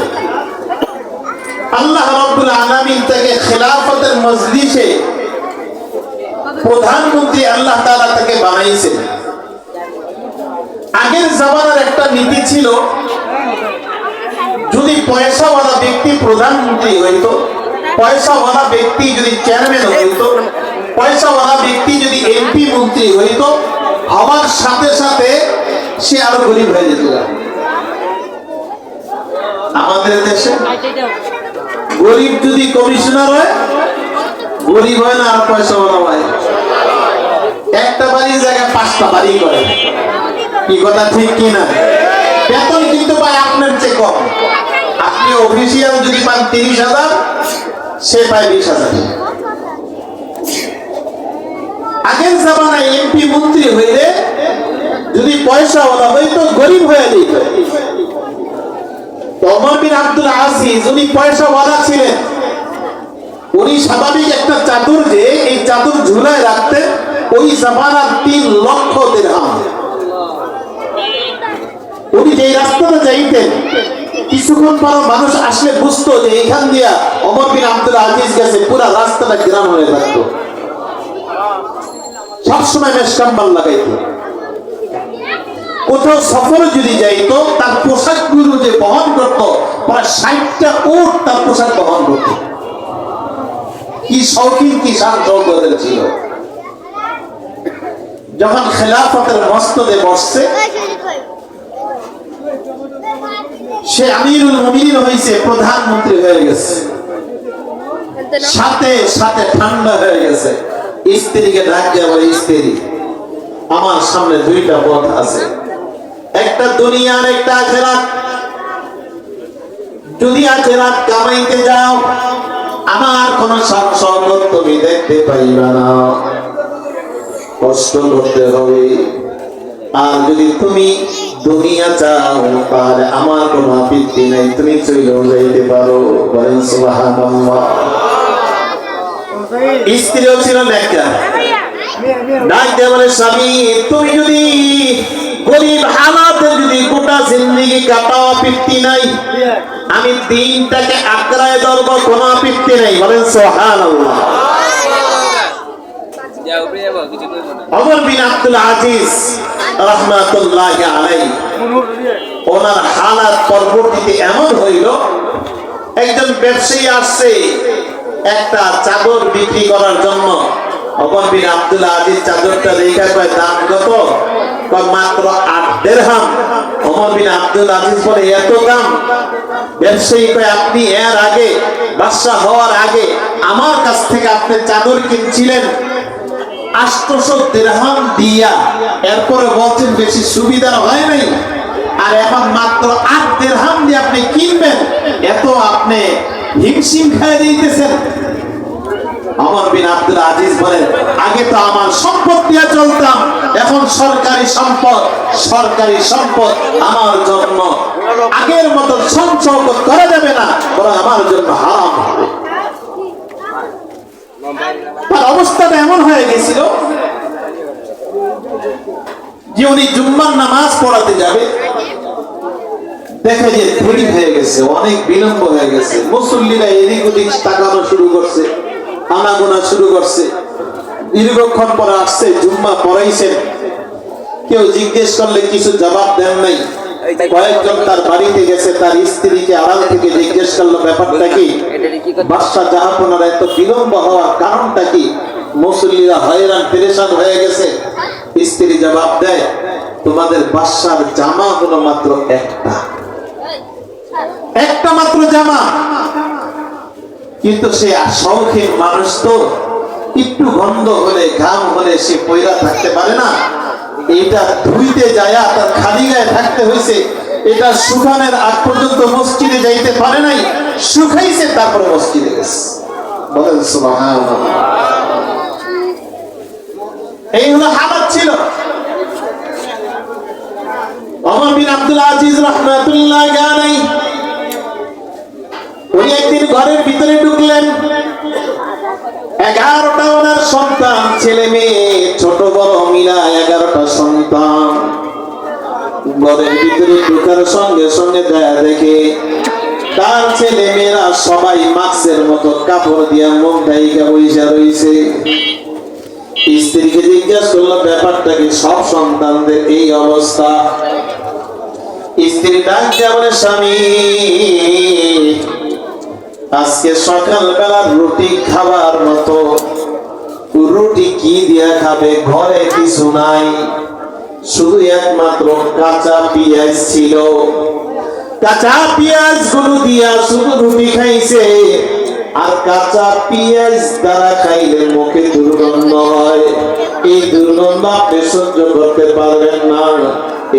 আল্লাহ রাব্বুল আলামিন তাকে খেলাফতের মজলিসে প্রধানমন্ত্রী আল্লাহ তাআলা তাকে বানাইছেন। আগের জামানার একটা নীতি ছিল, যদি পয়সাওয়ালা ব্যক্তি প্রধানমন্ত্রী হইতো, পয়সাওয়ালা ব্যক্তি যদি চেয়ারম্যান হইতো, পয়সাওয়ালা ব্যক্তি যদি এমপি মন্ত্রী হইতো, হওয়ার সাথে সাথে সে আরো গরিব হয়ে যেত। আমাদের দেশে গরিব যদি কমিশনার হয়, গরিব হয় না, আর পয়সাওয়ালা হয়। একটা বাড়ির জায়গায় 5টা বাড়ি করে। কি কথা ঠিক কিনা? বেতন কিন্তু পায় আপনার চেয়ে কম। আপনি অফিসিয়াল যদি পান 30,000, সে পায় 20,000। আগের জামানায় এমপি মন্ত্রী হইলে যদি পয়সাওয়ালা হইতো, গরিব হয়ে যেত। ওমর বিন আব্দুল আজিজ উনি পয়সাওয়ালা ছিলেন। উনি স্বাভাবিক একটা চাদর, যে এই চাদর ঝুলায় রাখতেন, ওই জামানার 3 লক্ষ দিরহাম। উনি যে রাস্তাটা যাইতেন, কিছুক্ষণ পর মানুষ আসলে বুঝতো যে এখান দিয়া ওমর বিন আব্দুল আজিজ গেছে, পুরো রাস্তাটা গ্রাম হয়ে থাকতো। সবসময় মেশকাম্বাল লাগাইতো। কোথাও সফরে যদি যাইতো, তার পোশাকগুলো যে বহন করতো, প্রায় 60টা উট তার পোশাক বহন করতো। কি শৌখিন, কি শান শৌকতের ছিল। যখন খেলাফতের মস্তদে বসছে, সে আমিরুল মুমিনিন হয়েছে, প্রধানমন্ত্রী হয়ে গেছে, সাথে সাথে ঠান্ডা হয়ে গেছে। স্ত্রীকে ডাক দিয়ে বলে, স্ত্রী, আমার সামনে 2টা পথ আছে, একটা দুনিয়া আর একটা আখিরাত। যদি আখিরাত কামাইতে যাও, আমার কোন সম্পদ তুমি দেখতে পাইবা না, কষ্ট করতে হবে। আর যদি তুমি দুনিয়া চাও, তাহলে আমার কোনো আপত্তি নাই, তুমি চলেও যাইতে পারো। বলেন সুবহানাল্লাহ। স্ত্রীও ছিল নেককার। ডাক দিয়ে বলে, স্বামী, তুমি যদি গরিব হালাতে যদি গোটা জিন্দেগি কাটাও, আপত্তি নাই, আমি দিনটাকে আঁকড়ায় ধরবো, কোনো আপত্তি নাই। বলেন সুবহানাল্লাহ। ওমর বিন আব্দুল আজিজ রাহমাতুল্লাহি আলাইহি ওনার হালাত পরবর্তীতে এমন হইল, একজন ব্যবসায়ী আসছে একটা চাদর বিক্রি করার জন্য। ওমর বিন আব্দুল আজিজ চাদরটা দেখা কয় দাম কত? কয় মাত্র 8 দিরহাম। ওমর বিন আব্দুল আজিজ বলে এত দাম? ব্যবসায়ী কয় আপনি এর আগে বাদশা হওয়ার আগে আমার কাছ থেকে আপনি চাদর কিনছিলেন 800 দিরহাম দিয়া, এরপরে বলছেন বেশি সুবিধা হয় নাই, আর এখন মাত্র 8 দিরহাম দিয়ে আপনি কিনবেন, এত আপনি হিমশিম খায় দিতেছেন। ওমর বিন আব্দুল আজিজ বলেন আগে তো আমার সম্পদ দিয়ে চলতাম, এখন সরকারি সম্পদ আমার জন্য আগের মতো সঞ্চয় করা যাবে না, বরং আমার জন্য হারাম হবে। তার অবস্থাটা এমন হয়ে গেছিল যে উনি জুম্মার নামাজ পড়াতে যাবে, দেখে যে দেরি হয়ে গেছে, অনেক বিলম্ব হয়ে গেছে। মুসল্লিরা এদিক ওদিক তাকানো শুরু করছে, আনাগোনা শুরু করছে। দীর্ঘক্ষণ পরে আসছে, জুম্মা পড়াইছেন, কেউ জিজ্ঞেস করলে কিছু জবাব দেন নাই। কয়েকজন তার বাড়িতে গেছে, তার স্ত্রীকে আড়াল থেকে জিজ্ঞেস করলো ব্যাপারটা কি, বাদশা জাহাপনার এত বিলম্ব হওয়ার কারণটা কি? মুসল্লিরা হয়রান পেরেশান হয়ে গেছে। স্ত্রী জবাব দেয় তোমাদের বাদশার জামা হলো মাত্র একটা মাত্র জামা, কিন্তু সে শৌখিন মানুষ তো, একটু গন্ধ হলে ঘাম হলে সে পয়রা থাকতে পারে না, এটা ধুইতে যায় তার খালি গায়ে থাকতে হয়েছে, এটা শুকানোর আগ পর্যন্ত মসজিদে যাইতে পারে নাই, শুকাইছে তারপরে মসজিদে গেছে। বলেন সুবহানাল্লাহ। এই হলো হালাত ছিল। ওমর বিন আব্দুল আজিজ রাহমাতুল্লাহি আলাইহি উনি একদিন ঘরের ভিতরে ঢুকলেন। 11টা ওনার সন্তান, ছেলে মেয়ে ছোট বড় মিলা 11টা সন্তান। ঘরের ভিতরে ঢুকার সঙ্গে সঙ্গে দেখে তার ছেলে মেয়েরা সবাই মাস্কের মতো কাপড় দিয়ে মুখ ঢাইকা বইসা রইছে। স্ত্রীকে জিজ্ঞাসা করলো ব্যাপারটা কি, সব সন্তানদের এই অবস্থা? স্ত্রী ডাক দিয়ে বলে স্বামী আজকে সকালবেলা রুটি খাবার মতো, রুটি কি দিয়া খাবে, ঘরে কিছু নাই, শুধু একমাত্র কাঁচা পেঁয়াজ ছিল, কাঁচা পেঁয়াজ গুলো দিয়া শুধু রুটি খাইছে। আর কাঁচা পেঁয়াজ দ্বারা খাইলে মুখে দুর্গন্ধ হয়, এই দুর্গন্ধ আপনি সহ্য করতে পারবেন না,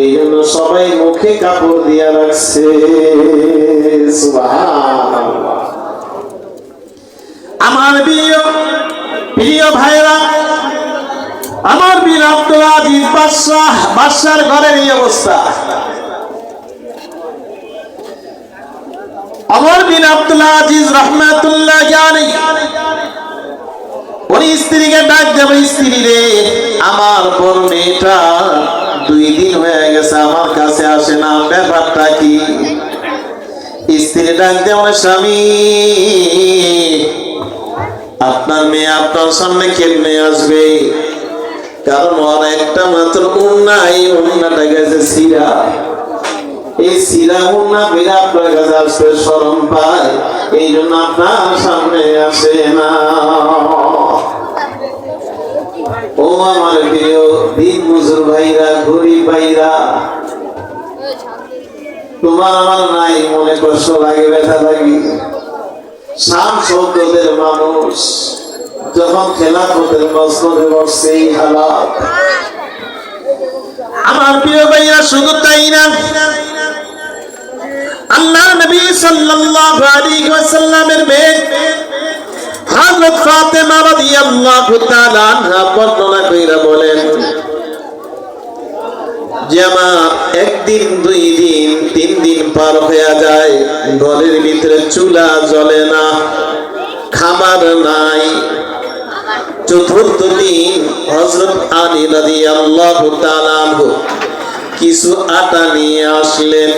এই জন্য সবাই মুখে কাপড় দিয়া রাখছে। সুবহানাল্লাহ। আমার প্রিয় ভাইরা, আমার বীর আব্দুল আজিজ বাদশার ঘরের এই অবস্থা। ওমর বিন আব্দুল আজিজ রাহমাতুল্লাহি আলাইহি উনি স্ত্রীকে ডাক দেবে, স্ত্রী রে আমার বড় মেয়েটা 2 দিন হয়ে গেছে আমার কাছে আসে না, ব্যাপারটা কি? স্ত্রী ডাক দেবে স্বামী আপনার মেয়ে আপনার সামনে কেমনে আসবে, কারণ ওর একটা মাত্র উন্নাই, উন্নাটা গেছে সিরা, এই সিরা উন্না বেরা আপনার কাছে আসতে শরম পায়, এই জন্য আপনার সামনে আসে না। ও আমার প্রিয় দিন মজুর ভাইরা, গরিব ভাইরা, তোমার আমার নাই মনে কষ্ট লাগে, ব্যথা লাগে। শাম সৌগতের মানুষ যখন খেলাফতের মসনদে বসছে এই হালাত। আমার প্রিয় ভাইরা, শুধু তাই না, আল্লাহর নবী সাল্লাল্লাহু আলাইহি ওয়াসাল্লামের মেয়ে হযরত ফাতেমা রাদিয়াল্লাহু তাআলা আনহা বর্ণনা কইরা বলেন যে আমার 1 দিন 2 দিন 3 দিন পার হয়ে যায়, ঘরের ভিতরে চুলা জ্বলে না, খাবার নাই। 4th দিন হযরত আলী রাদিয়াল্লাহু তাআলা আনহু কিছু আটা নিয়ে আসলেন।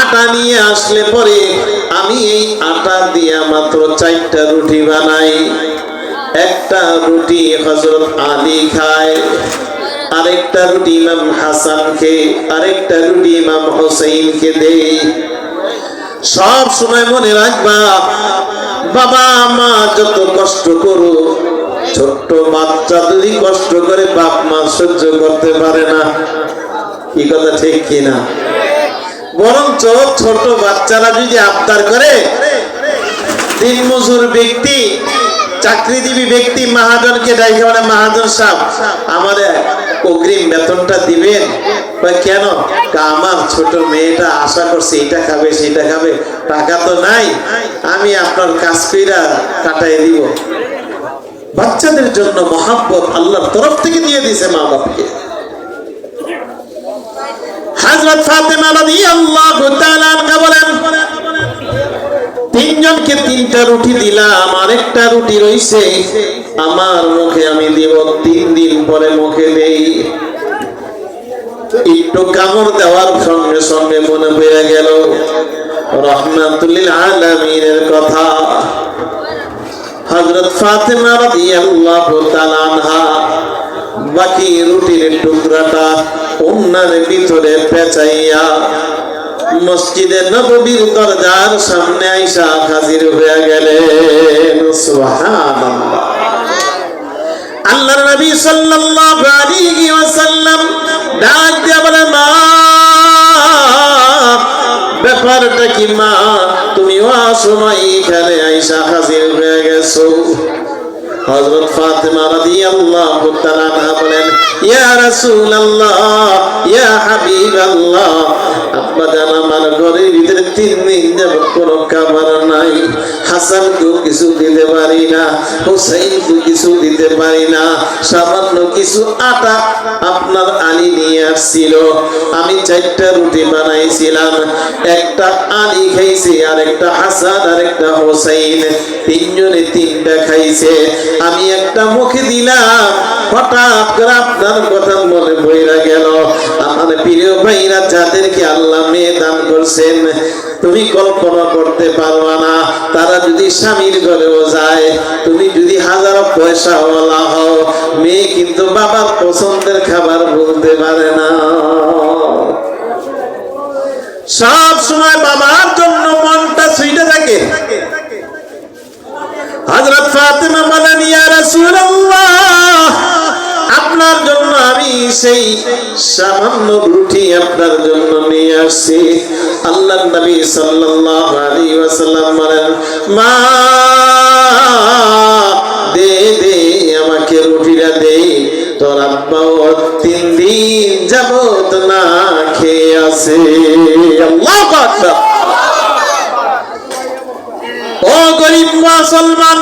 আটা নিয়ে আসলে পরে আমি এই আটা দিয়ে মাত্র 4টা রুটি বানাই, একটা রুটি হযরত আলী খায়, আরেকটা রুটি ইমাম হাসানকে, আরেকটা রুটি ইমাম হুসাইনকে দেই। সব সময় মনে রাখবা, বাবা মা যত কষ্ট করো, ছোট্ট বাচ্চা যদি কষ্ট করে বাপ মা সহ্য করতে পারে না। কি কথা ঠিক কিনা? বরঞ্চ ছোট বাচ্চারা যদি আবদার করে, দিনমজুর ব্যক্তি, চাকরিজীবী ব্যক্তি মহাজনকে ডাইকে বলে, মহাজন সাহেব আমাদের অগ্রিম বেতনটা দিবেন। কেন? আমার ছোট মেয়েটা আশা করছে এটা খাবে সেটা খাবে, টাকা তো নাই, আমি আপনার কাজ কইরা কাটাই দিব। বাচ্চাদের জন্য মহাব্বত আল্লাহর তরফ থেকে দিয়ে দিয়েছে মা বাপকে। হযরত ফাতেমা রাদিয়াল্লাহু তাআলা আনহা বলেন, তিনজনকে তিনটা রুটি দিলাম, আরেকটা রুটি রইছে আমার মুখে আমি দিব, 3 দিন পরে মুখে দেই। একটু কামড় দেওয়ার সঙ্গে সঙ্গে মনে পড়ে গেল রাহমাতুল লিল আলামিনের কথা। হযরত ফাতেমা রাদিয়াল্লাহু তাআলা আনহা বাকি রুটির টুকরাটা ওন্নার ভিতরে পেঁচাইয়া মসজিদে নববীর দরজার সামনে আইসা হাজির হয়ে গেলেন। সুবহানাল্লাহ। আল্লাহর নবী সাল্লাল্লাহু আলাইহি ওয়াসাল্লাম ডাক দিয়ে বলেন, মা ব্যাপারটা কি মা, তুমি অসময় এখানে আইসা হাজির হয়ে গেছো? হযরত ফাতেমা রাদিয়াল্লাহু তাআলা আনহা বলেন, ইয়া রাসূলুল্লাহ, ইয়া হাবিবাল্লাহ, আব্বা জান আমার ঘরের ভিতরে 3 দিন যাবত কোনো খাবার নাই, হাসানকেও কিছু দিতে পারি না, হুসাইনকেও কিছু দিতে পারি না, সামান্য কিছু আটা আপনার আলী নিয়ে আসছিল, আমি 4টা রুটি বানাইছিলাম, একটা আলী খাইছে, আরেকটা হাসান, আরেকটা হুসাইন, 3 জনে 3টা খাইছে, আমি একটা মুখে দিলাম, হঠাৎ করে আপনার কথা মনে পড়ে গেল, আমার প্রিয় ভাইরা যাদেরকে আল্লাহ মেয়ে দান করছেন, তুমি কল্পনা করতে পারবা না, তারা যদি স্বামীর ঘরেও যায়, তুমি যদি 1000 পয়সাওয়ালা হও, মেয়ে কিন্তু বাবার পছন্দের খাবার বলতে পারে না। সব সময় বাবার জন্য মনটা ছুঁইতে থাকে। হযরত ফাতেমা বলেন, ইয়া রাসূলুল্লাহ, আপনার জন্য আমি সেই সামান্য রুটি আপনার জন্য নিয়ে আসছি। আল্লাহর নবী সাল্লাল্লাহু আলাইহি ওয়াসাল্লাম বলেন, মা দে দে আমাকে রুটিটা দে, তোর আব্বাও 3 দিন যাবত না খেয়ে আছে। আল্লাহু আকবার। ও গরিব মুসলমান,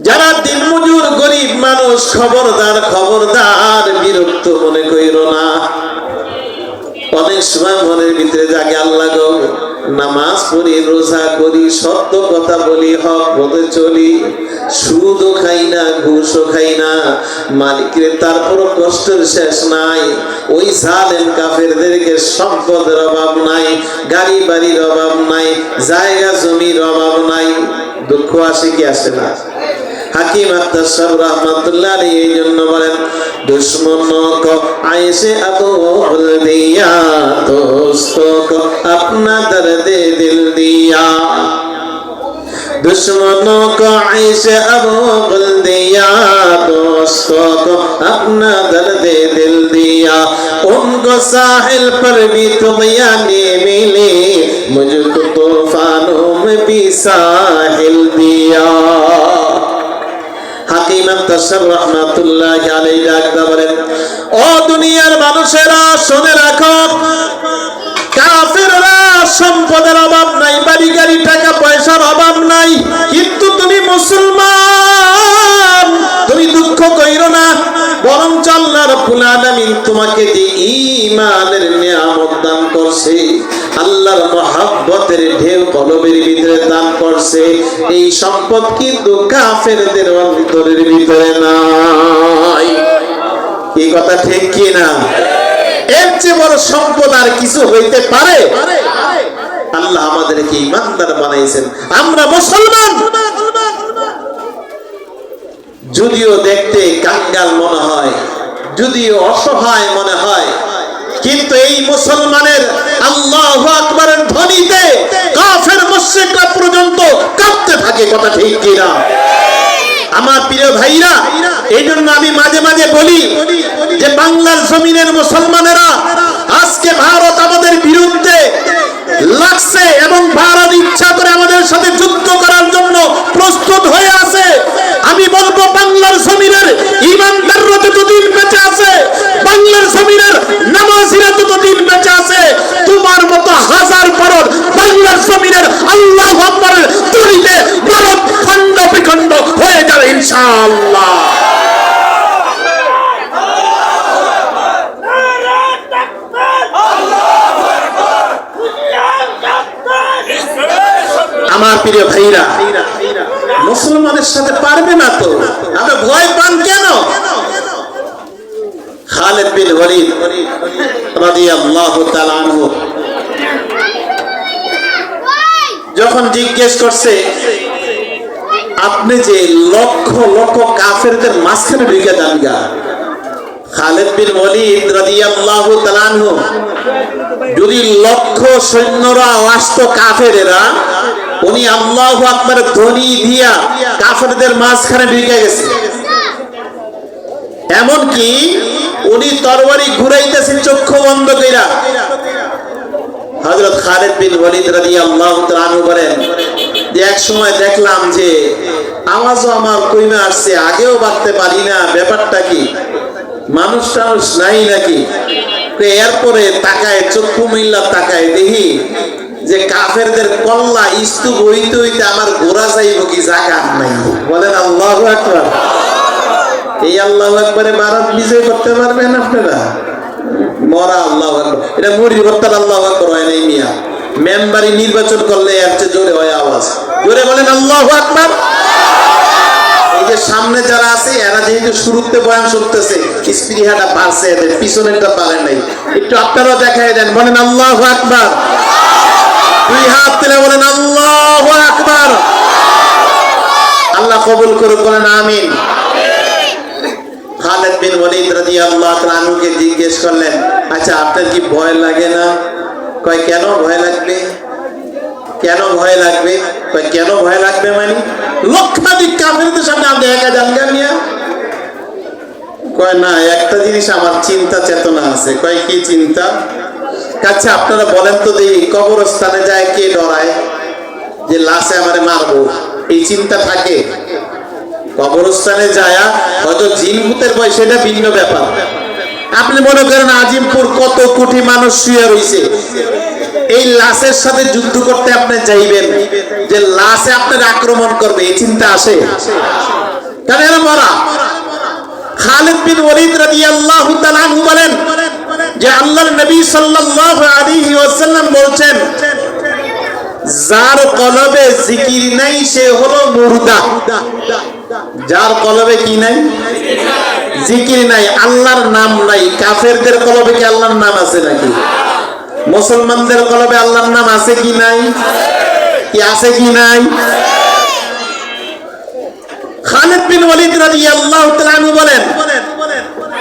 যারা দিনমজুর গরিব মানুষ, খবরদার খবরদার, বিরক্ত মনে কইরো না। অনেক সময় মনের ভিতরে জাগে, আল্লাহ গো, নামাজ পড়ি, রোজা করি, সত্য কথা বলি, হক পথে চলি, সুদও খাই না, ঘুষও খাই না, মালিকের তারপরও কষ্টের শেষ নাই। ওই জালেম কাফেরদেরকে সম্পদের অভাব নাই, গাড়ি বাড়ির অভাব নাই, জায়গা জমির অভাব নাই, দুঃখ আসে কি আসে না? হাকিম আত্তার সাহেব রাহমাতুল্লাহ আলাইহি এই জন্য বলেন, দুশ্মনों को ऐसे अबूल दिया, दोस्तों को अपना दर्द दिल दिया, दुश्मनों को ऐसे अबूल दिया, दोस्तों को अपना दर्द दिल दिया, उनको साहिल पर भी तुग़यानी मिली, मुझको तूफानों में भी साहिल दिया। হাকিম আত্তার রাহমাতুল্লাহি আলাইহি ডাকতে বলেন, ও দুনিয়ার মানুষেরা শুনে রাখো, কাফেররা সম্পদের অভাব নাই, বাড়ি গাড়ি টাকা পয়সার অভাব নাই, কিন্তু তুমি মুসলমান, তুমি দুঃখ কইরো না, বরং আল্লাহ রাব্বুল আলামিন তোমাকে যে ঈমানের নিয়ামত দান করছে, আল্লাহর মহব্বতের ঢেউ কলবের ভিতরে দান করছে, এই সম্পদ কিন্তু কাফেরদের অন্তরের ভিতরে নাই। এই কথা ঠিক কি না? এর চেয়ে বড় সম্পদ আর কিছু হইতে পারে? আল্লাহ আমাদেরকে ঈমানদার বানাইছেন, আমরা মুসলমান। যদিও দেখতে কাঙ্গাল মনে হয়, যদিও অসহায় মনে হয়, কিন্তু এই মুসলমানের আল্লাহু আকবারের ধ্বনিতে কাফের মুশরিকরা পর্যন্ত কাঁপতে থাকে। কথা ঠিক কিনা? আমার প্রিয় ভাইরা, এই জন্য আমি মাঝে মাঝে বলি যে বাংলার জমিনের মুসলমানেরা আজকে ভারত আমাদের বিরুদ্ধে লাগছে এবং ভারত ইচ্ছা করে আমাদের সাথে যুদ্ধ করার জন্য প্রস্তুত হয়ে আছে। আমি বলবো বাংলার জমিনের ইমানদাররা যতদিন বেঁচে আছে, বাংলার জমিনের নামাজিরা যতদিন বেঁচে আছে, তোমার মতো হাজার ভারত বাংলার জমিনের আল্লাহু আকবারের তরিতে ভারত খণ্ড বিখণ্ড হয়ে যাবে ইনশাআল্লাহ। আমার প্রিয় ভাইরা, মুসলমানের সাথে পারবে না তো, আপনি ভয় পান কেন? খালিদ বিন ওয়ালিদ রাদিয়াল্লাহু তাআলা আনহু যখন জিজ্ঞেস করছে, আপনি যে লক্ষ লক্ষ কাফেরদের মাঝখানে ঢুকে যান গা, খালিদ বিন ওয়ালিদ রাদিয়াল্লাহু তাআলা আনহু যদি লক্ষ সৈন্যরা আসতো কাফেরেরা, উনি আল্লাহু আকবারের ধ্বনি দিয়া কাফেরদের মাঝখানে ঢুকে গেছে। এমনকি উনি তরবারি ঘুরাইতেছেন চক্ষু বন্ধ কইরা। হযরত খালিদ বিন ওয়ালিদ রাদিয়াল্লাহু তাআলা আনহু বলেন যে এক সময় দেখলাম যে আওয়াজও আমার কইমে আসছে, আগেও বাড়তে পারি না, ব্যাপারটা কি, মানুষ টানুষ নাই নাকি? এরপরে তাকায়, চক্ষু মিল্লা তাকায়, দেখি যে কাফেরদের কল্লা স্তূপ হইতে হইতে আমার গোড়া যাইব কি জায়গা নাই। বলেন আল্লাহু আকবার। এই আল্লাহু আকবারে ভারত বিজয় করতে পারবেন আপনারা? মরা আল্লাহু আকবার, এটা মুড়ির ভর্তার আল্লাহু আকবার হয় নাই মিয়া। মেম্বারি নির্বাচন করলে এর চেয়ে জোরে হয় আওয়াজ। জোরে বলেন আল্লাহু আকবার। এই যে সামনে যারা আছে এরা যেহেতু শুরুতে বয়ান শুনতেছে, স্পৃহাটা বাড়ছে, এদের পিছনেরটা পারে নাই। একটু আপনারাও দেখাই দেন, বলেন আল্লাহু আকবার। দুই হাত তুলে বলেন আল্লাহু আকবার। আল্লাহ কবুল করুক, বলেন আমিন। খালিদ বিন ওয়ালিদ রাদিয়াল্লাহু তাআলা আনহুকে জিজ্ঞেস করলেন, আচ্ছা আপনার কি ভয় লাগে না? কয় কেন ভয় লাগবে? কেন ভয় লাগবে? কয় কেন ভয় লাগবে মানে লক্ষাধিক কাফেরদের সামনে আপনি একা যান মিয়া? কয় না, একটা জিনিস আমার চিন্তা চেতনা আছে। কয় কি চিন্তা? আচ্ছা আপনারা বলেন তো দেখি, কবরস্থানে যায় কে ডরায় যে লাশে আমারে মারবো? এই চিন্তা থাকে? কবরস্থানে যায় হয়তো জিন ভূতের ভয়, সেটা ভিন্ন ব্যাপার। আপনি মনে করেন আজিমপুর কত কোটি মানুষ শুয়ে রয়েছে, এই লাশের সাথে যুদ্ধ করতে আপনি চাইবেন যে লাশে আপনার আক্রমণ করবে, এই চিন্তা আসে? কারণ এরা মরা। খালিদ বিন ওয়ালিদ রাদিয়াল্লাহু তাআলা আনহু বলেন যে আল্লাহর নবী সাল্লাল্লাহু আলাইহি ওয়াসাল্লাম বলছেন, যার কলবে জিকির নাই সে হলো মুর্দা। যার কলবে কি নাই? জিকির নাই, আল্লাহর নাম নাই। কাফেরদের কলবে কি আল্লাহর নাম আছে নাকি? মুসলমানদের কলবে আল্লাহর নাম আছে কি নাই? কি আছে কি নাই? খালিদ বিন ওয়ালিদ রাদিয়াল্লাহু তাআলা আনহু বলেন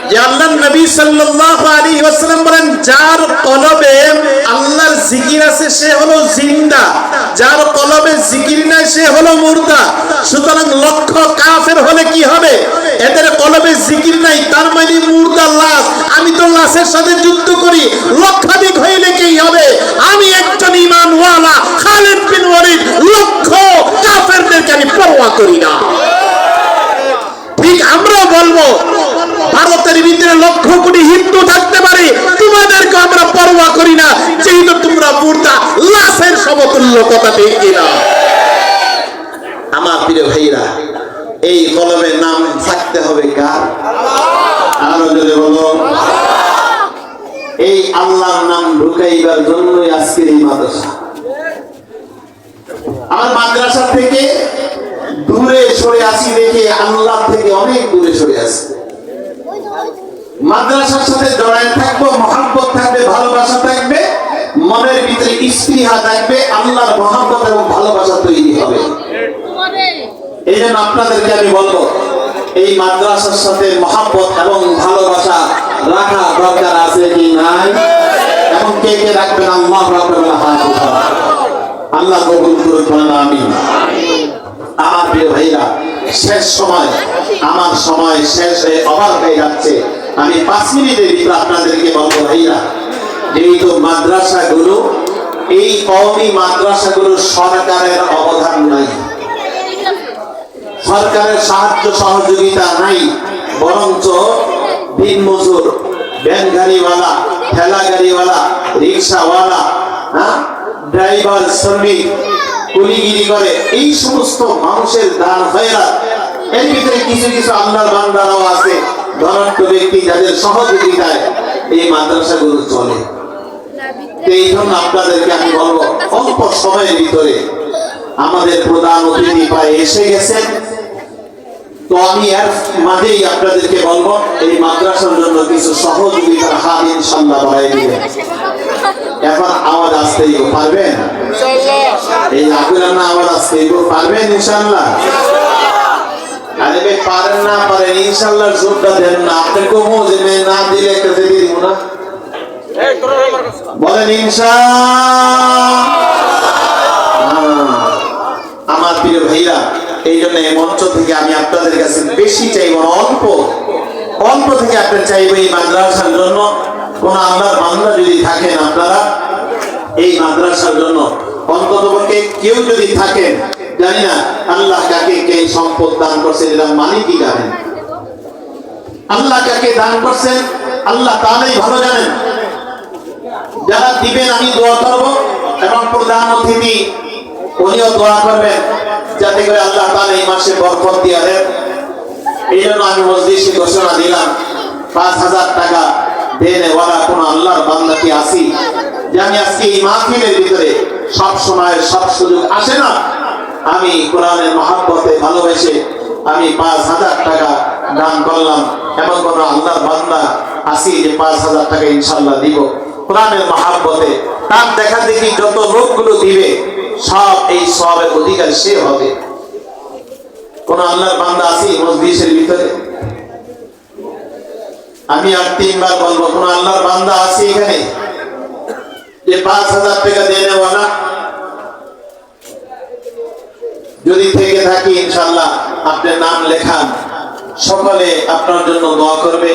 যে আল্লাহর নবী সাল্লাল্লাহু আলাইহি ওয়াসাল্লাম বলেন, যার কলবে আল্লাহর জিকির আছে সে হলো জিন্দা, যার কলবে জিকির নাই সে হলো মুর্দা। সুতরাং লক্ষ কাফের হলে কি হবে? এদের কলবে জিকির নাই, তার মানে মুর্দা, লাশ। আমি তো লাশের সাথে যুদ্ধ করি, লক্ষাধিক হইলে কি হবে? আমি একজন ঈমানওয়ালা খালিদ বিন ওয়ালিদ, লক্ষ কাফেরদেরকে আমি পরোয়া করি না। ঠিক আমরাও বলবো, ভারতের ভিতরে লক্ষ কোটি হিন্দু থাকতে পারে, তোমাদেরকে আমরা পরোয়া করি না, যেহেতু তোমরা মুর্দা, লাশের সমতুল্য। কথা ঠিক কিনা? আমার প্রিয় ভাইরা, এই কলমে নাম থাকতে হবে কার? আরো যদি বলো, এই আল্লাহর নাম ঢুকাইবার জন্যই আজকের এই মাদ্রাসা। আমার মাদ্রাসা থেকে দূরে সরে আসি দেখে আল্লাহ থেকে অনেক দূরে সরে আসি। মাদ্রাসার সাথে জড়ায় থাকবো, মহব্বত থাকবে, ভালোবাসা থাকবে, মনের ভিতরে স্পৃহা থাকবে, আল্লাহর মহব্বত এবং ভালোবাসা তৈরি হবে। এই জন্য আপনাদেরকে আমি বলবো, এই মাদ্রাসার সাথে মহব্বত এবং ভালোবাসা রাখা দরকার আছে কি নাই? এবং কে কে রাখবেন? আল্লাহ রাখবেন, আল্লাহ কবুল করুন, বলেন আমিন। আমার প্রিয় ভাইরা, শেষ সময়, আমার সময় শেষ হয়ে অবাক হয়ে যাচ্ছে। আমি 5 মিনিটের ভিতরে আপনাদেরকে বলবো ভাইরা, যেহেতু মাদ্রাসাগুলো, এই কওমি মাদ্রাসাগুলো সরকারের অবদান নাই, সরকারের সাহায্য সহযোগিতা নাই, বরঞ্চ দিনমজুর, ভ্যান গাড়িওয়ালা, ঠেলা গাড়িওয়ালা, রিক্সাওয়ালা, ড্রাইভার, শ্রমিক, কুলিগিরি করে এই সমস্ত মানুষের দান খয়রাত, এর ভিতরে কিছু কিছু আল্লাহর বান্দারাও আছে, ধনাঢ্য ব্যক্তি, যাদের সহযোগিতায় এই মাদ্রাসাগুলো চলে। এই জন্য আপনাদেরকে আমি বলবো, অল্প সময়ের ভিতরে আমাদের প্রধান অতিথি প্রায় এসে গেছেন, তো আমি এর মাঝেই আপনাদেরকে বলবো এই মাদ্রাসার জন্য কিছু সহযোগিতার হাত ইনশাআল্লাহ বাড়াই দিবেন। এখন আওয়াজ আসতেই পারবেন? এই আগুরানা আওয়াজ আসতেই পারবেন ইনশাআল্লাহ? আরে ভাই, পারেন না পারেন, ইনশাআল্লাহ জোরটা দেন না। আপনি কমো যে না দিলে একটা দিয়ে দিব না, বলেন ইনশাআল্লাহ। আমার প্রিয় ভাইরা, এই জন্য এই মঞ্চ থেকে আমি আপনাদের কাছে বেশি চাইব না, অল্প অল্প থেকে আপনি চাইব এই মাদ্রাসার জন্য কোন আল্লাহর বান্দা যদি থাকেন, আপনারা এই মাদ্রাসার জন্য অন্ততপক্ষে কেউ যদি থাকেন, জানি না আল্লাহ কাকে কে সম্পদ দান করছেন, এটা মালিকই জানেন। আল্লাহ কাকে দান করছেন আল্লাহ তাআলাই ভালো জানেন। যারা দিবেন আমি দোয়া করব, এবং প্রধান অতিথি উনিও দোয়া করবেন যাতে করে আল্লাহ তাআলা এই মাসে বরকত দিয়ে দেন। এই জন্য আমি মজলিসে ঘোষণা দিলাম, 5,000 টাকা দেনেওয়ালা কোন আল্লাহর বান্দা কি আসি, যে আমি আজকে এই মাহফিলের ভিতরে সব সময় সব সুযোগ আসে না, আমি কোরআনের মহব্বতে ভালোবেসে আমি 5,000 টাকা দান করলাম, এমন কোন আল্লাহর বান্দা আসি যে 5,000 টাকা ইনশাআল্লাহ দিব কোরআনের মহব্বতে, তার দেখা দেখি যত লোকগুলো দিবে সব এই সওয়াবের অধিকারী সে হবে। কোন আল্লাহর বান্দা আসি মজলিসের ভিতরে? আমি আর 3 বার বলবো, কোন আল্লাহর বান্দা আসি এখানে যে 5,000 টাকা দেনেওয়ালা? যদি থেকে থাকি ইনশাআল্লাহ আপনার নাম লেখান, সকলে আপনার জন্য দোয়া করবে,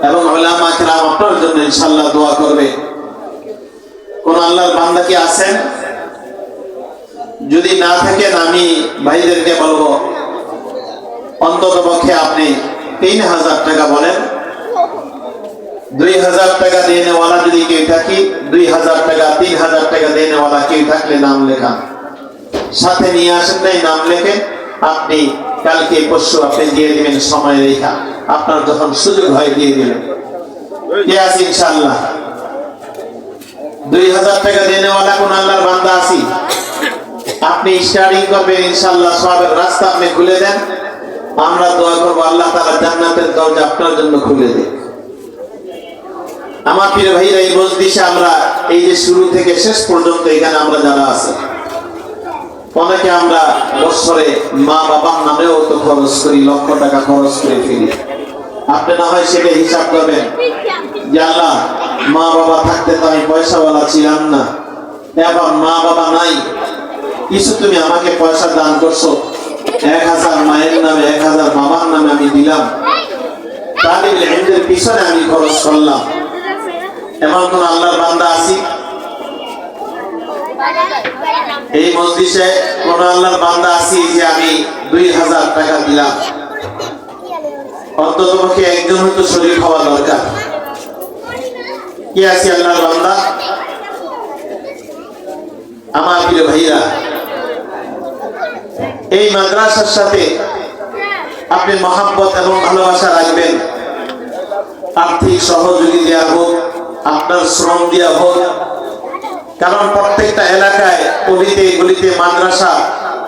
এবং উলামা কিরাম আপনার জন্য ইনশাআল্লাহ দোয়া করবে। কোন আল্লাহর বান্দা কি আছেন? যদি না থাকেন আমি ভাইদেরকে বলবো অন্ততপক্ষে আপনি 3,000 টাকা বলেন। 2,000 টাকা দেনেওয়ালা যদি কেউ থাকি, 2,000 টাকা, 3,000 টাকা দেনেওয়ালা কেউ থাকলে নাম লেখান, সাথে নিয়ে আসেন, নাই নাম লেখে আপনি কালকে পরশু আপনি দিয়ে দিবেন, সময় রেখা আপনার যখন সুযোগ হয় দিয়ে দিবেন। কে আছে ইনশাআল্লাহ? 2,000 টাকা দেনেওয়ালা কোন আল্লাহর বান্দা আছি? আপনি স্টার্টিং করবেন ইনশাআল্লাহ, সওয়াবের রাস্তা আপনি খুলে দেন, আমরা দোয়া করব আল্লাহ তাআলা জান্নাতের দরজা আপনার জন্য খুলে দেন। আমার প্রিয় ভাইরা, এই মজলিসে আমরা এই যে শুরু থেকে শেষ পর্যন্ত এখানে আমরা যারা আছি, অনেকে আমরা বছরে মা বাবার নামেও তো খরচ করি, লক্ষ টাকা খরচ করে ফেলি। আপনি না হয় সেটা হিসাব করবেন যে আল্লাহ, মা বাবা থাকতে তো আমি পয়সাওয়ালা ছিলাম না, এখন মা বাবা নাই, কিছু তুমি আমাকে পয়সা দান করছো, 1,000 মায়ের নামে, 1,000 বাবার নামে আমি দিলাম, তালিবুল ইলমের পিছনে আমি খরচ করলাম। এমন কোন আল্লাহর বান্দা আছি? এই মজলিসে কোন আল্লাহর বান্দা আছি যে আমি 2,000 টাকা দিলাম? অন্ততপক্ষে একজন হয়তো শরীর হওয়া দরকার। কি আছে আল্লাহর বান্দা? আমার প্রিয় ভাইরা, এই মাদ্রাসার সাথে আপনি মহব্বত এবং ভালোবাসা রাখবেন। আর্থিক সহযোগী দেওয়া হোক, আপনার শ্রম দেওয়া হোক, কারণ প্রত্যেকটা এলাকায় গলিতে গলিতে মাদ্রাসা,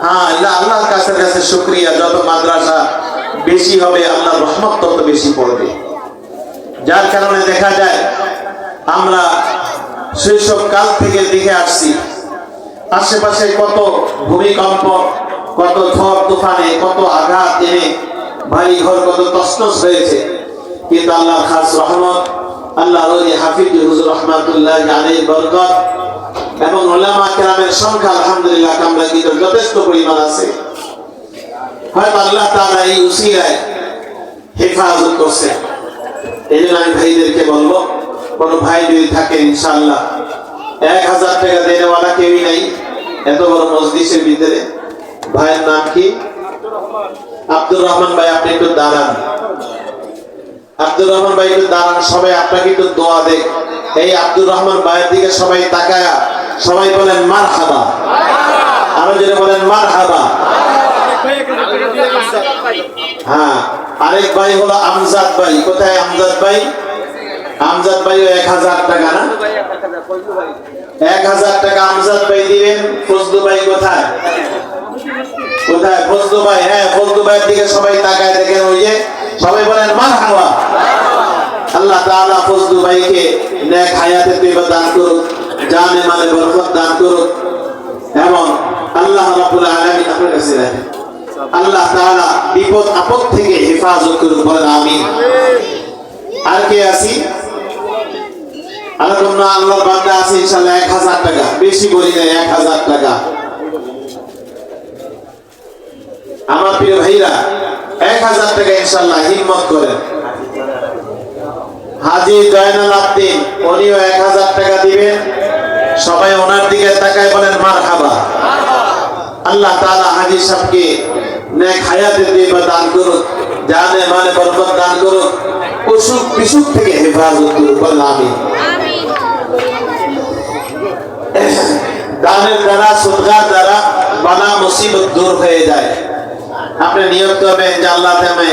হ্যাঁ আল্লাহর কাছে শুকরিয়া, যত মাদ্রাসা বেশি হবে আল্লাহর রহমত তত বেশি পড়বে। যার কারণে দেখা যায় আমরা শৈশব কাল থেকে দেখে আসছি আশেপাশে কত ভূমিকম্প, কত ঝড় তুফানে, কত আঘাত এনে বাড়ি ঘর কত তছনছ হয়েছে, কিন্তু আল্লাহর খাস রহমত, আল্লাহর ওলি হাফিজ হুজুর রহমাতুল্লাহ আলাইহির বরকত এবং উলামা কেরামের সংখ্যা আলহামদুলিল্লাহ কামরাঙ্গীর যথেষ্ট পরিমাণ আছে। হয়তো আল্লাহ তাআলা এই উসিলায় হেফাজত করছে। এই জন্য আমি ভাইদেরকে বলবো, কোনো ভাই যদি থাকে ইনশাআল্লাহ 1000 টাকা দেনেওয়ালা কেউই নাই এত বড় মজলিসের ভিতরে। ভাইয়ের নাম কি? আব্দুর রহমান ভাই, আপনি একটু দাঁড়ান। আব্দুর রহমান ভাই একটু দাঁড়ান, সবাই আপনাকে একটু দোয়া দেখ। এই আব্দুর রহমান ভাইয়ের দিকে সবাই তাকায়া সবাই বলেন মারহাবা, আরো জোরে বলেন মারহাবা। হ্যাঁ, আরেক ভাই হলো আমজাদ ভাই। কোথায় আমজাদ ভাই? আমজাদ ভাই 1000 টাকা না? 1000 টাকা আমজাদ ভাই দিবেন। ফজলু ভাই কোথায়? কোথায় ফজলু ভাই? হ্যাঁ, ফজলু ভাইয়ের দিকে সবাই তাকায় দেখেন, ওই যে সবাই বলেন মারহাবা। আল্লাহ তাআলা ফজলু ভাইকে নেক হায়াতে তৈয়বা দান করুক, জানে মালে বরকত দান করুক এবং আল্লাহ রাব্বুল আলামিন আপনার কাছে রাখেন। আল্লাহ তাআলা বিপদ আপদ থেকে হেফাজত করুক, বলেন আমিন। আর কে আছি? আল্লাহর আল্লাহর বান্দা আছে ইনশাআল্লাহ 1000 টাকা, বেশি বলি না, 1000 টাকা। আমার প্রিয় ভাইরা 1000 টাকা ইনশাআল্লাহ হিম্মত করেন। হাজী জয়নাল আব্দিন উনিও 1000 টাকা দিবেন। সবাই ওনার দিকে তাকায় বলেন মারহাবা। আল্লাহ তাআলা হাজী সাহেবকে নেক হায়াতে তৈয়বা দান করুক, জানে মালে বরকত দান করুক, অসুখ বিসুখ থেকে হেফাজত করুক, বলেন আমিন। দানের দ্বারা, সদকার দ্বারা বালা মুসিবত দূর হয়ে যায়। আপনি নিয়ত করবেন যে আল্লাহ তাআলা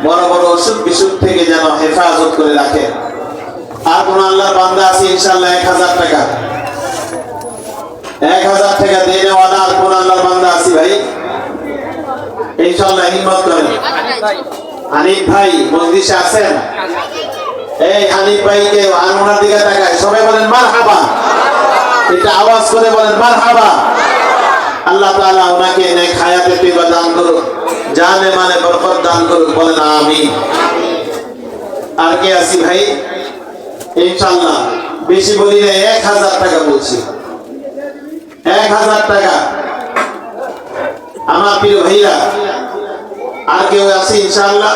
বড় বড় অসুখ বিসুখ থেকে যেন হেফাজত করে রাখে। আর কোন আল্লাহর বান্দা আছে ইনশাআল্লাহ 1000 টাকা, 1000 টাকা দেনেওয়ালা আর কোন আল্লাহর বান্দা আছে ভাই? ইনশাআল্লাহ হিম্মত করেন। হানিফ ভাই মজলিসে আছেন? এই হানিফ ভাইকে ওনার দিকে তাকায় সবাই বলেন মারহাবা। এটা আওয়াজ করে বলেন মারহাবা। আল্লাহ তাআলা ওনাকে নেক হায়াতে তৈয়বা দান করুক, জানে মানে বরকত দান করুক, বলেন আমিন। আর কে আছি ভাই? ইনশাআল্লাহ বেশি বলি না, 1000 টাকা বলছি, 1000 টাকা। আমার প্রিয় ভাইরা আর কেউ আছে ইনশাআল্লাহ?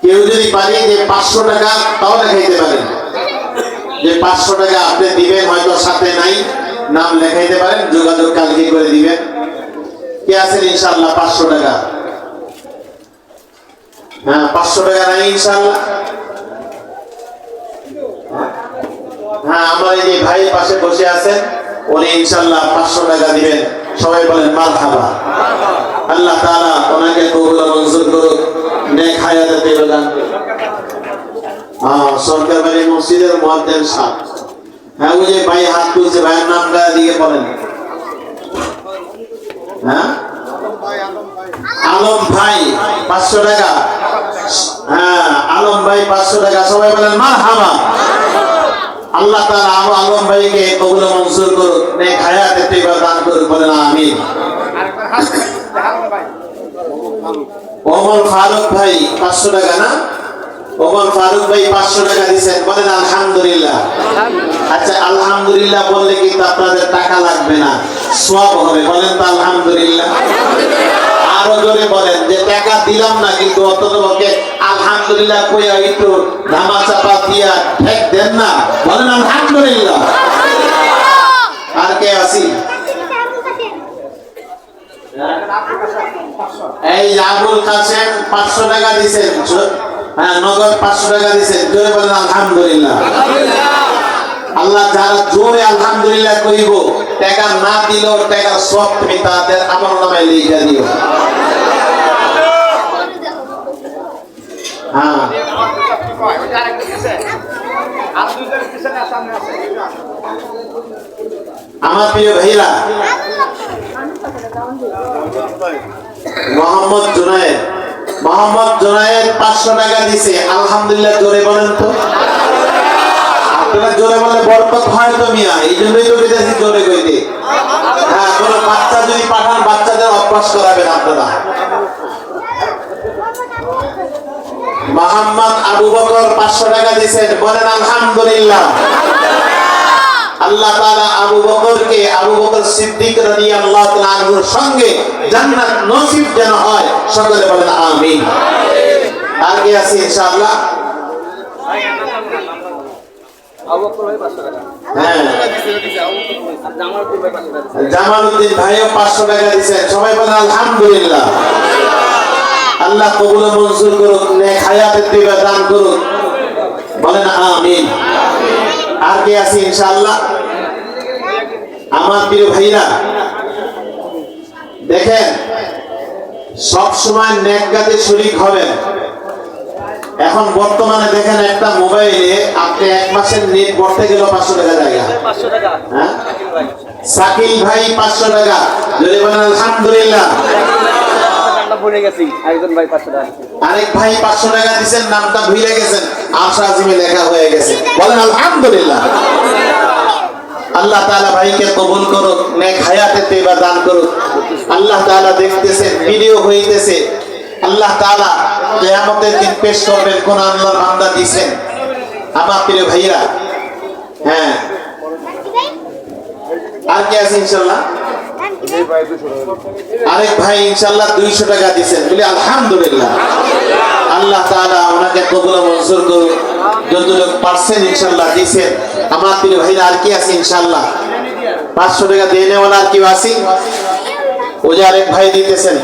কেউ যদি পারে যে 500 টাকা তাও লেখাইতে পারেন, যে 500 টাকা আপনি দিবেন, হয়তো সাথে নাই, নাম লেখাইতে পারেন, যোগাযোগ কালকে করে দিবেন। কে আছেন ইনশাআল্লাহ 500 টাকা? হ্যাঁ, 500 টাকা নাই ইনশাআল্লাহ? হ্যাঁ, আমার এই যে ভাই পাশে বসে আছেন উনি ইনশাআল্লাহ 500 টাকা দিবেন। সবাই বলেন মারহাবা। আল্লাহ তাআলা ওনাকে কবুল মঞ্জুর করুক, নেক হায়াতে তৈয়বা দান করুক। সরকার বাড়ি মসজিদের মুয়াজ্জিন সাহেব। হ্যাঁ, ওই যে ভাই হাত তুলছে, ভাইয়ের নামটা দিয়ে বলেন। হ্যাঁ, আলম ভাই 500 টাকা। হ্যাঁ, আলম ভাই 500 টাকা। সবাই বলেন মারহাবা। আল্লাহ তাআলা আলম ভাইকে কবুল মঞ্জুর করুক, নেক হায়াতে তৈয়বা দান করুক, বলেন আমিন। ওমর ফারুক ভাই 500 টাকা না? ওমর ফারুক ভাই 500 টাকা দিয়েছেন, বলেন আলহামদুলিল্লাহ। আচ্ছা, আলহামদুলিল্লাহ বললে কিন্তু আপনাদের টাকা লাগবে না, সওয়াব হবে, বলেন তো আলহামদুলিল্লাহ। আরো জোরে বলেন যে টাকা দিলাম না কিন্তু অন্ততপক্ষে আলহামদুলিল্লাহ কইয়া একটু ধামা চাপা দিয়া ঠেক দেন না, বলেন আলহামদুলিল্লাহ। আর কে আছি? এই আবুল কাসেম 500 টাকা দিয়েছেন। হ্যাঁ, নগদ 500 টাকা দিয়েছেন, জোরে বলেন আলহামদুলিল্লাহ। আল্লাহ যারা জোরে আলহামদুলিল্লাহ কইব, টাকা না দিলেও টাকার সব তুমি তাদের আমল নামায় লিখে দিও। হ্যাঁ, আমার প্রিয় ভাইরা মোহাম্মদ জুনায়েদ 500 টাকা দিছে, আলহামদুলিল্লাহ জোরে বলেন তো। আপনারা জোরে বললে বরকত হয় তো মিয়া, এই জন্যই তো বিদেশি জোরে কইতে। হ্যাঁ, কোনো বাচ্চা যদি পাঠান বাচ্চাদের অভ্যাস করাবেন আপনারা। মোহাম্মদ আবু বকর 500 টাকা দিয়েছেন, বলেন আলহামদুলিল্লাহ। আল্লাহ তাআলা আবু বকরকে আবু বকর সিদ্দিক রাদিয়াল্লাহু তাআলা আনহুর সঙ্গে জান্নাত নসিব যেন হয়, সকলে বলেন আমিন। আর কি আছে ইনশাআল্লাহ? হ্যাঁ, জামালউদ্দিন ভাইও 500 টাকা দিয়েছেন, সবাই বলেন আলহামদুলিল্লাহ। আল্লাহ কবুল মঞ্জুর করুক, নেক হায়াতের দিবে দান করুক, বলেন আমিন। আর কি আছে ইনশাআল্লাহ? আমার প্রিয় ভাইরা দেখেন, সব সময় নেক কাজে শরীক হবেন। এখন বর্তমানে দেখেন একটা মোবাইলে আপনি 1 মাসের নেট ভরতে গেল 500 টাকা জায়গা। হ্যাঁ, সাকিল ভাই 500 টাকা, যদি বলেন আলহামদুলিল্লাহ। আরেক ভাই 500 টাকা দিয়েছেন, নামটা ভুলে গেছেন, আশা আজিমে লেখা হয়ে গেছে, বলেন আলহামদুলিল্লাহ। আল্লাহ তাআলা ভাইকে কবুল করুক, নেক হায়াতে তৈবা দান করুক। আল্লাহ তাআলা দেখতেছে, ভিডিও হইতেছে, আল্লাহ তাআলা কিয়ামতের দিন পেশ করবেন কোন আল্লাহর বান্দা দিবেন। আমার প্রিয় ভাইরা, হ্যাঁ, আর কি আছে ইনশাআল্লাহ? আরেক ভাই ইনশাআল্লাহ 200 টাকা দিবেন, বলি আলহামদুলিল্লাহ। আল্লাহ তাআলা ওনাকে কবুল মঞ্জুর করুক, যতটুকু পারছেন ইনশাআল্লাহ দিবেন। আমার প্রিয় ভাইরা, আর কি আছে ইনশাআল্লাহ? 500 টাকা দিয়ে নেওয়ালা আর কি আছে? ওই যে আরেক ভাই দিতেছেন।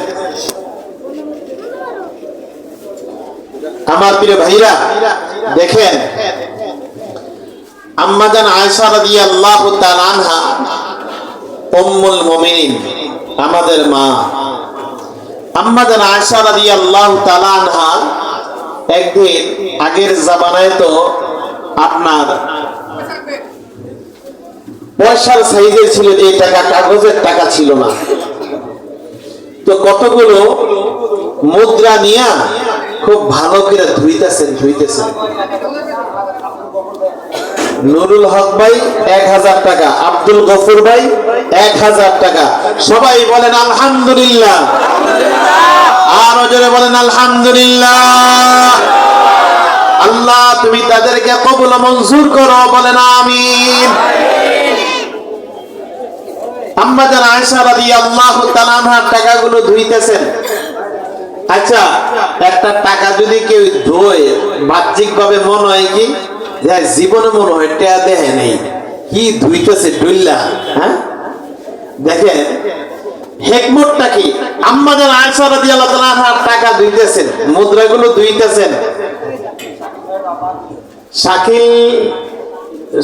আমার প্রিয় ভাইরা দেখেন, আম্মা জান আয়েশা রাদিয়াল্লাহু তাআলা আনহা উম্মুল মুমিনিন, আমাদের মা আম্মা জান আয়েশা রাদিয়াল্লাহু তাআলা আনহা একদিন, আগের জামানায় তো আপনার পয়সার সাইজে ছিল, যে টাকা কাগজের টাকা ছিল না, তো কতগুলো মুদ্রা নিয়ে খুব ভালো করে ধুইতেছেন। নুরুল হক ভাই 1000 টাকা, আব্দুল গফুর ভাই 1000 টাকা, সবাই বলেন আলহামদুলিল্লাহ। আরো জোরে বলেন আলহামদুলিল্লাহ। আল্লাহ তুমি তাদেরকে কবুল মঞ্জুর করো, বলেন আমিন। আম্মা জান আয়েশা রাদিয়াল্লাহু তাআলা আনহার টাকাগুলো ধুইতেছেন। আচ্ছা, একটা টাকা যদি কেউ ধোয়, বাহ্যিক ভাবে মনে হয় কি যে জীবনে মনে হয় টাকা দেখে নেই, কি ধুইতেছে ডুইল্লা। হ্যাঁ, দেখেন হিকমতটা কি? আম্মা জান আয়েশা রাদিয়াল্লাহু তাআলা আনহার টাকা ধুইতেছেন, মুদ্রাগুলো ধুইতেছেন।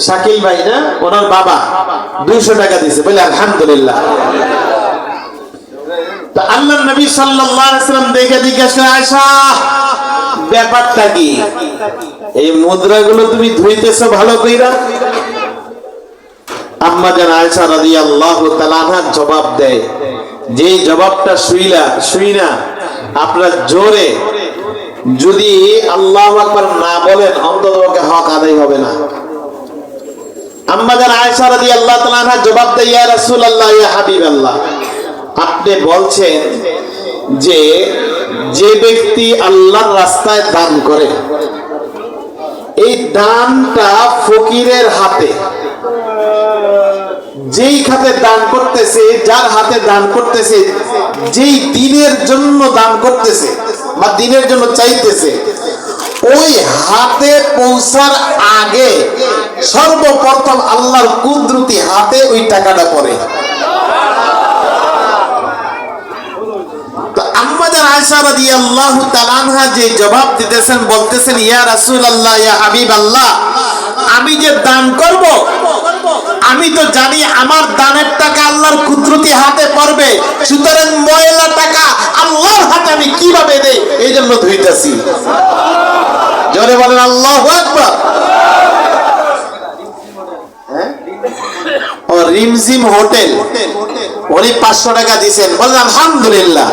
শাকিল ভাই না, ওনার বাবা 200 টাকা দিয়েছে, বলে আলহামদুলিল্লাহ। তো আল্লাহর নবী সাল্লাল্লাহু আলাইহি ওয়াসাল্লাম দেখে জিজ্ঞাসা করে, আয়েশা ব্যাপারটা কি? এই মুদ্রাগুলো তুমি ধুইতেছো ভালো কইরা? আম্মা জান আয়েশা রাদিয়াল্লাহু তাআলা আনহা জবাব দেয়, যেই জবাবটা শুইনা আপনার জোরে যদি আল্লাহু আকবার না বলেন, অন্তত হক আদায় হবে না। আম্মা জান আয়েশা রাদিয়াল্লাহু তাআলা আনহা জবাব দেয়, ইয়া রাসূলুল্লাহ, ইয়া হাবিবাল্লাহ, আপনি বলছেন যে যে ব্যক্তি আল্লাহর রাস্তায় দান করে, এই দানটা ফকিরের হাতে, যেই খাতে দান করতেছে, যার হাতে দান করতেছে, যেই দিনের জন্য দান করতেছে বা দিনের জন্য চাইতেছে, ওই হাতে পৌঁছার আগে সর্বপ্রথম আল্লাহর কুদরতি হাতে ওই টাকাটা পড়ে। আম্মা জান আয়েশা রাদিয়াল্লাহু তাআলা আনহা যে জবাব দিতেছেন, বলতেছেন, ইয়া রাসূলুল্লাহ, ইয়া হাবিবাল্লাহ, আমি যে দান করব, আমি তো জানি আমার দানের টাকা আল্লাহর কুদরতি হাতে পড়বে, সুতরাং ময়লা টাকা আল্লাহর হাতে আমি কিভাবে দেই, এই জন্য ধুইতেছি। জোরে বলেন আল্লাহু আকবার। ও রিমঝিম হোটেল, উনি 500 টাকা দিয়েছেন, বলেন আলহামদুলিল্লাহ।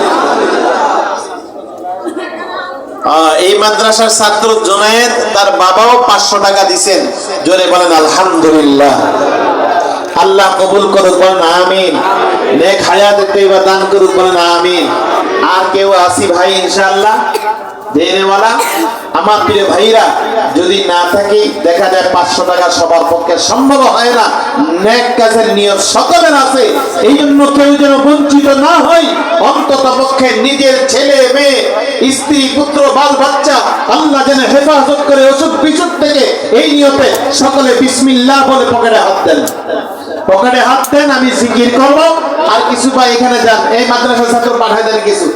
এই মাদ্রাসার ছাত্র জোনায়েদ তার বাবাও 500 টাকা দিবেন। জোরে বলেন আলহামদুলিল্লাহ। আল্লাহ কবুল করুক, বলেন আমিন। নেক হায়াত তৈবা দান করুক, বলেন আমিন। আর কেউ আসি ভাই ইনশাআল্লাহ দেনেওয়ালা? আমার প্রিয় ভাইরা, যদি না থাকি দেখা যায় 500 টাকা সবার পক্ষে সম্ভব হয় না। নেক কাজের নিয়ত সকলের আছে, এই জন্য কেউ যেন বঞ্চিত না হয়। অন্তত পক্ষে নিজের ছেলে মেয়ে স্ত্রী পুত্র বাল বাচ্চা আল্লাহ যেন হেফাজত করে অসুখ বিসুখ থেকে, এই নিয়তে সকলে বিসমিল্লাহ বলে পকেটে হাত দেন। পকেটে হাত দেন, আমি জিকির করব। আর কিছু ভাই এখানে যান, এই মাদ্রাসার ছাত্র পাঠায় দেন কিছু।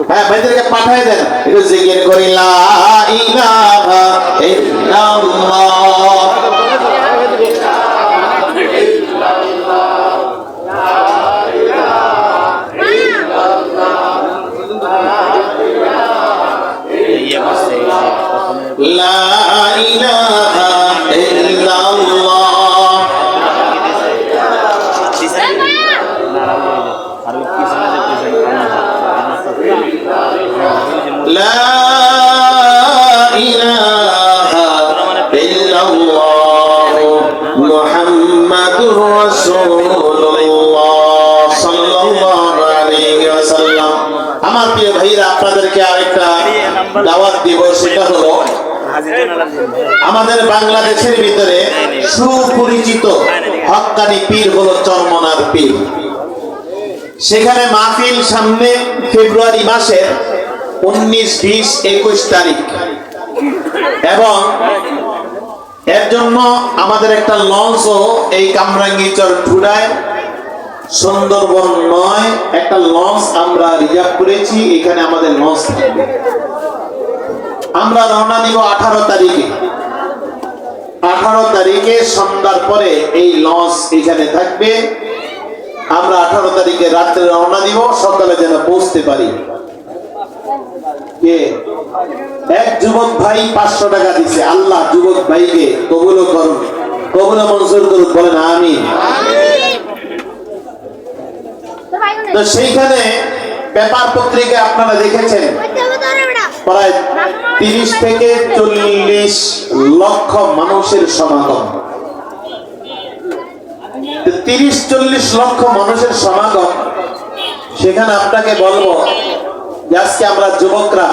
হ্যাঁ, ভাইদেরকে পাঠায় দেন, একটু জিকির করি লা ইলাহা ইল্লাল্লাহ। লা ইলাহা ইল্লাল্লাহ। লা ইলাহা ইল্লাল্লাহ মুহাম্মাদুর রাসূলুল্লাহ সাল্লাল্লাহু আলাইহি ওয়াসাল্লাম। আমার প্রিয় ভাইরা, আপনাদেরকে আরেকটা দাওয়াত দিব, সেটা হলো আমাদের বাংলাদেশের ভিতরে সুপরিচিত হক্কানি পীর হলো চরমনার পীর। সেখানে মাহফিল সামনে ফেব্রুয়ারি মাসের 19, 20, 21 তারিখ, এবং এর জন্য আমাদের একটা লঞ্চও এই কামরাঙ্গীরচর ঠুডায় সুন্দরবন 9 একটা লঞ্চ আমরা রিজার্ভ করেছি। এখানে আমাদের লঞ্চ থাকবে। আমরা রওনা দিব 18 তারিখে। 18 তারিখে সন্ধ্যার পরে এই লঞ্চ এখানে থাকবে। আমরা 18 তারিখে রাত্রে রওনা দিব, সকালে যেন পৌঁছতে পারি। কে এক যুবক ভাই 500 টাকা দিচ্ছে। আল্লাহ যুবক ভাইকে কবুল করুন, কবুল মঞ্জুর করুন, বলেন আমিন। তো সেইখানে পেপার পত্রিকা আপনারা দেখেছেন প্রায় 30 থেকে 40 লক্ষ মানুষের সমাগম। 30-40 লক্ষ মানুষের সমাগম। সেখানে আপনাকে বলবো যে আজকে আমরা যুবকরা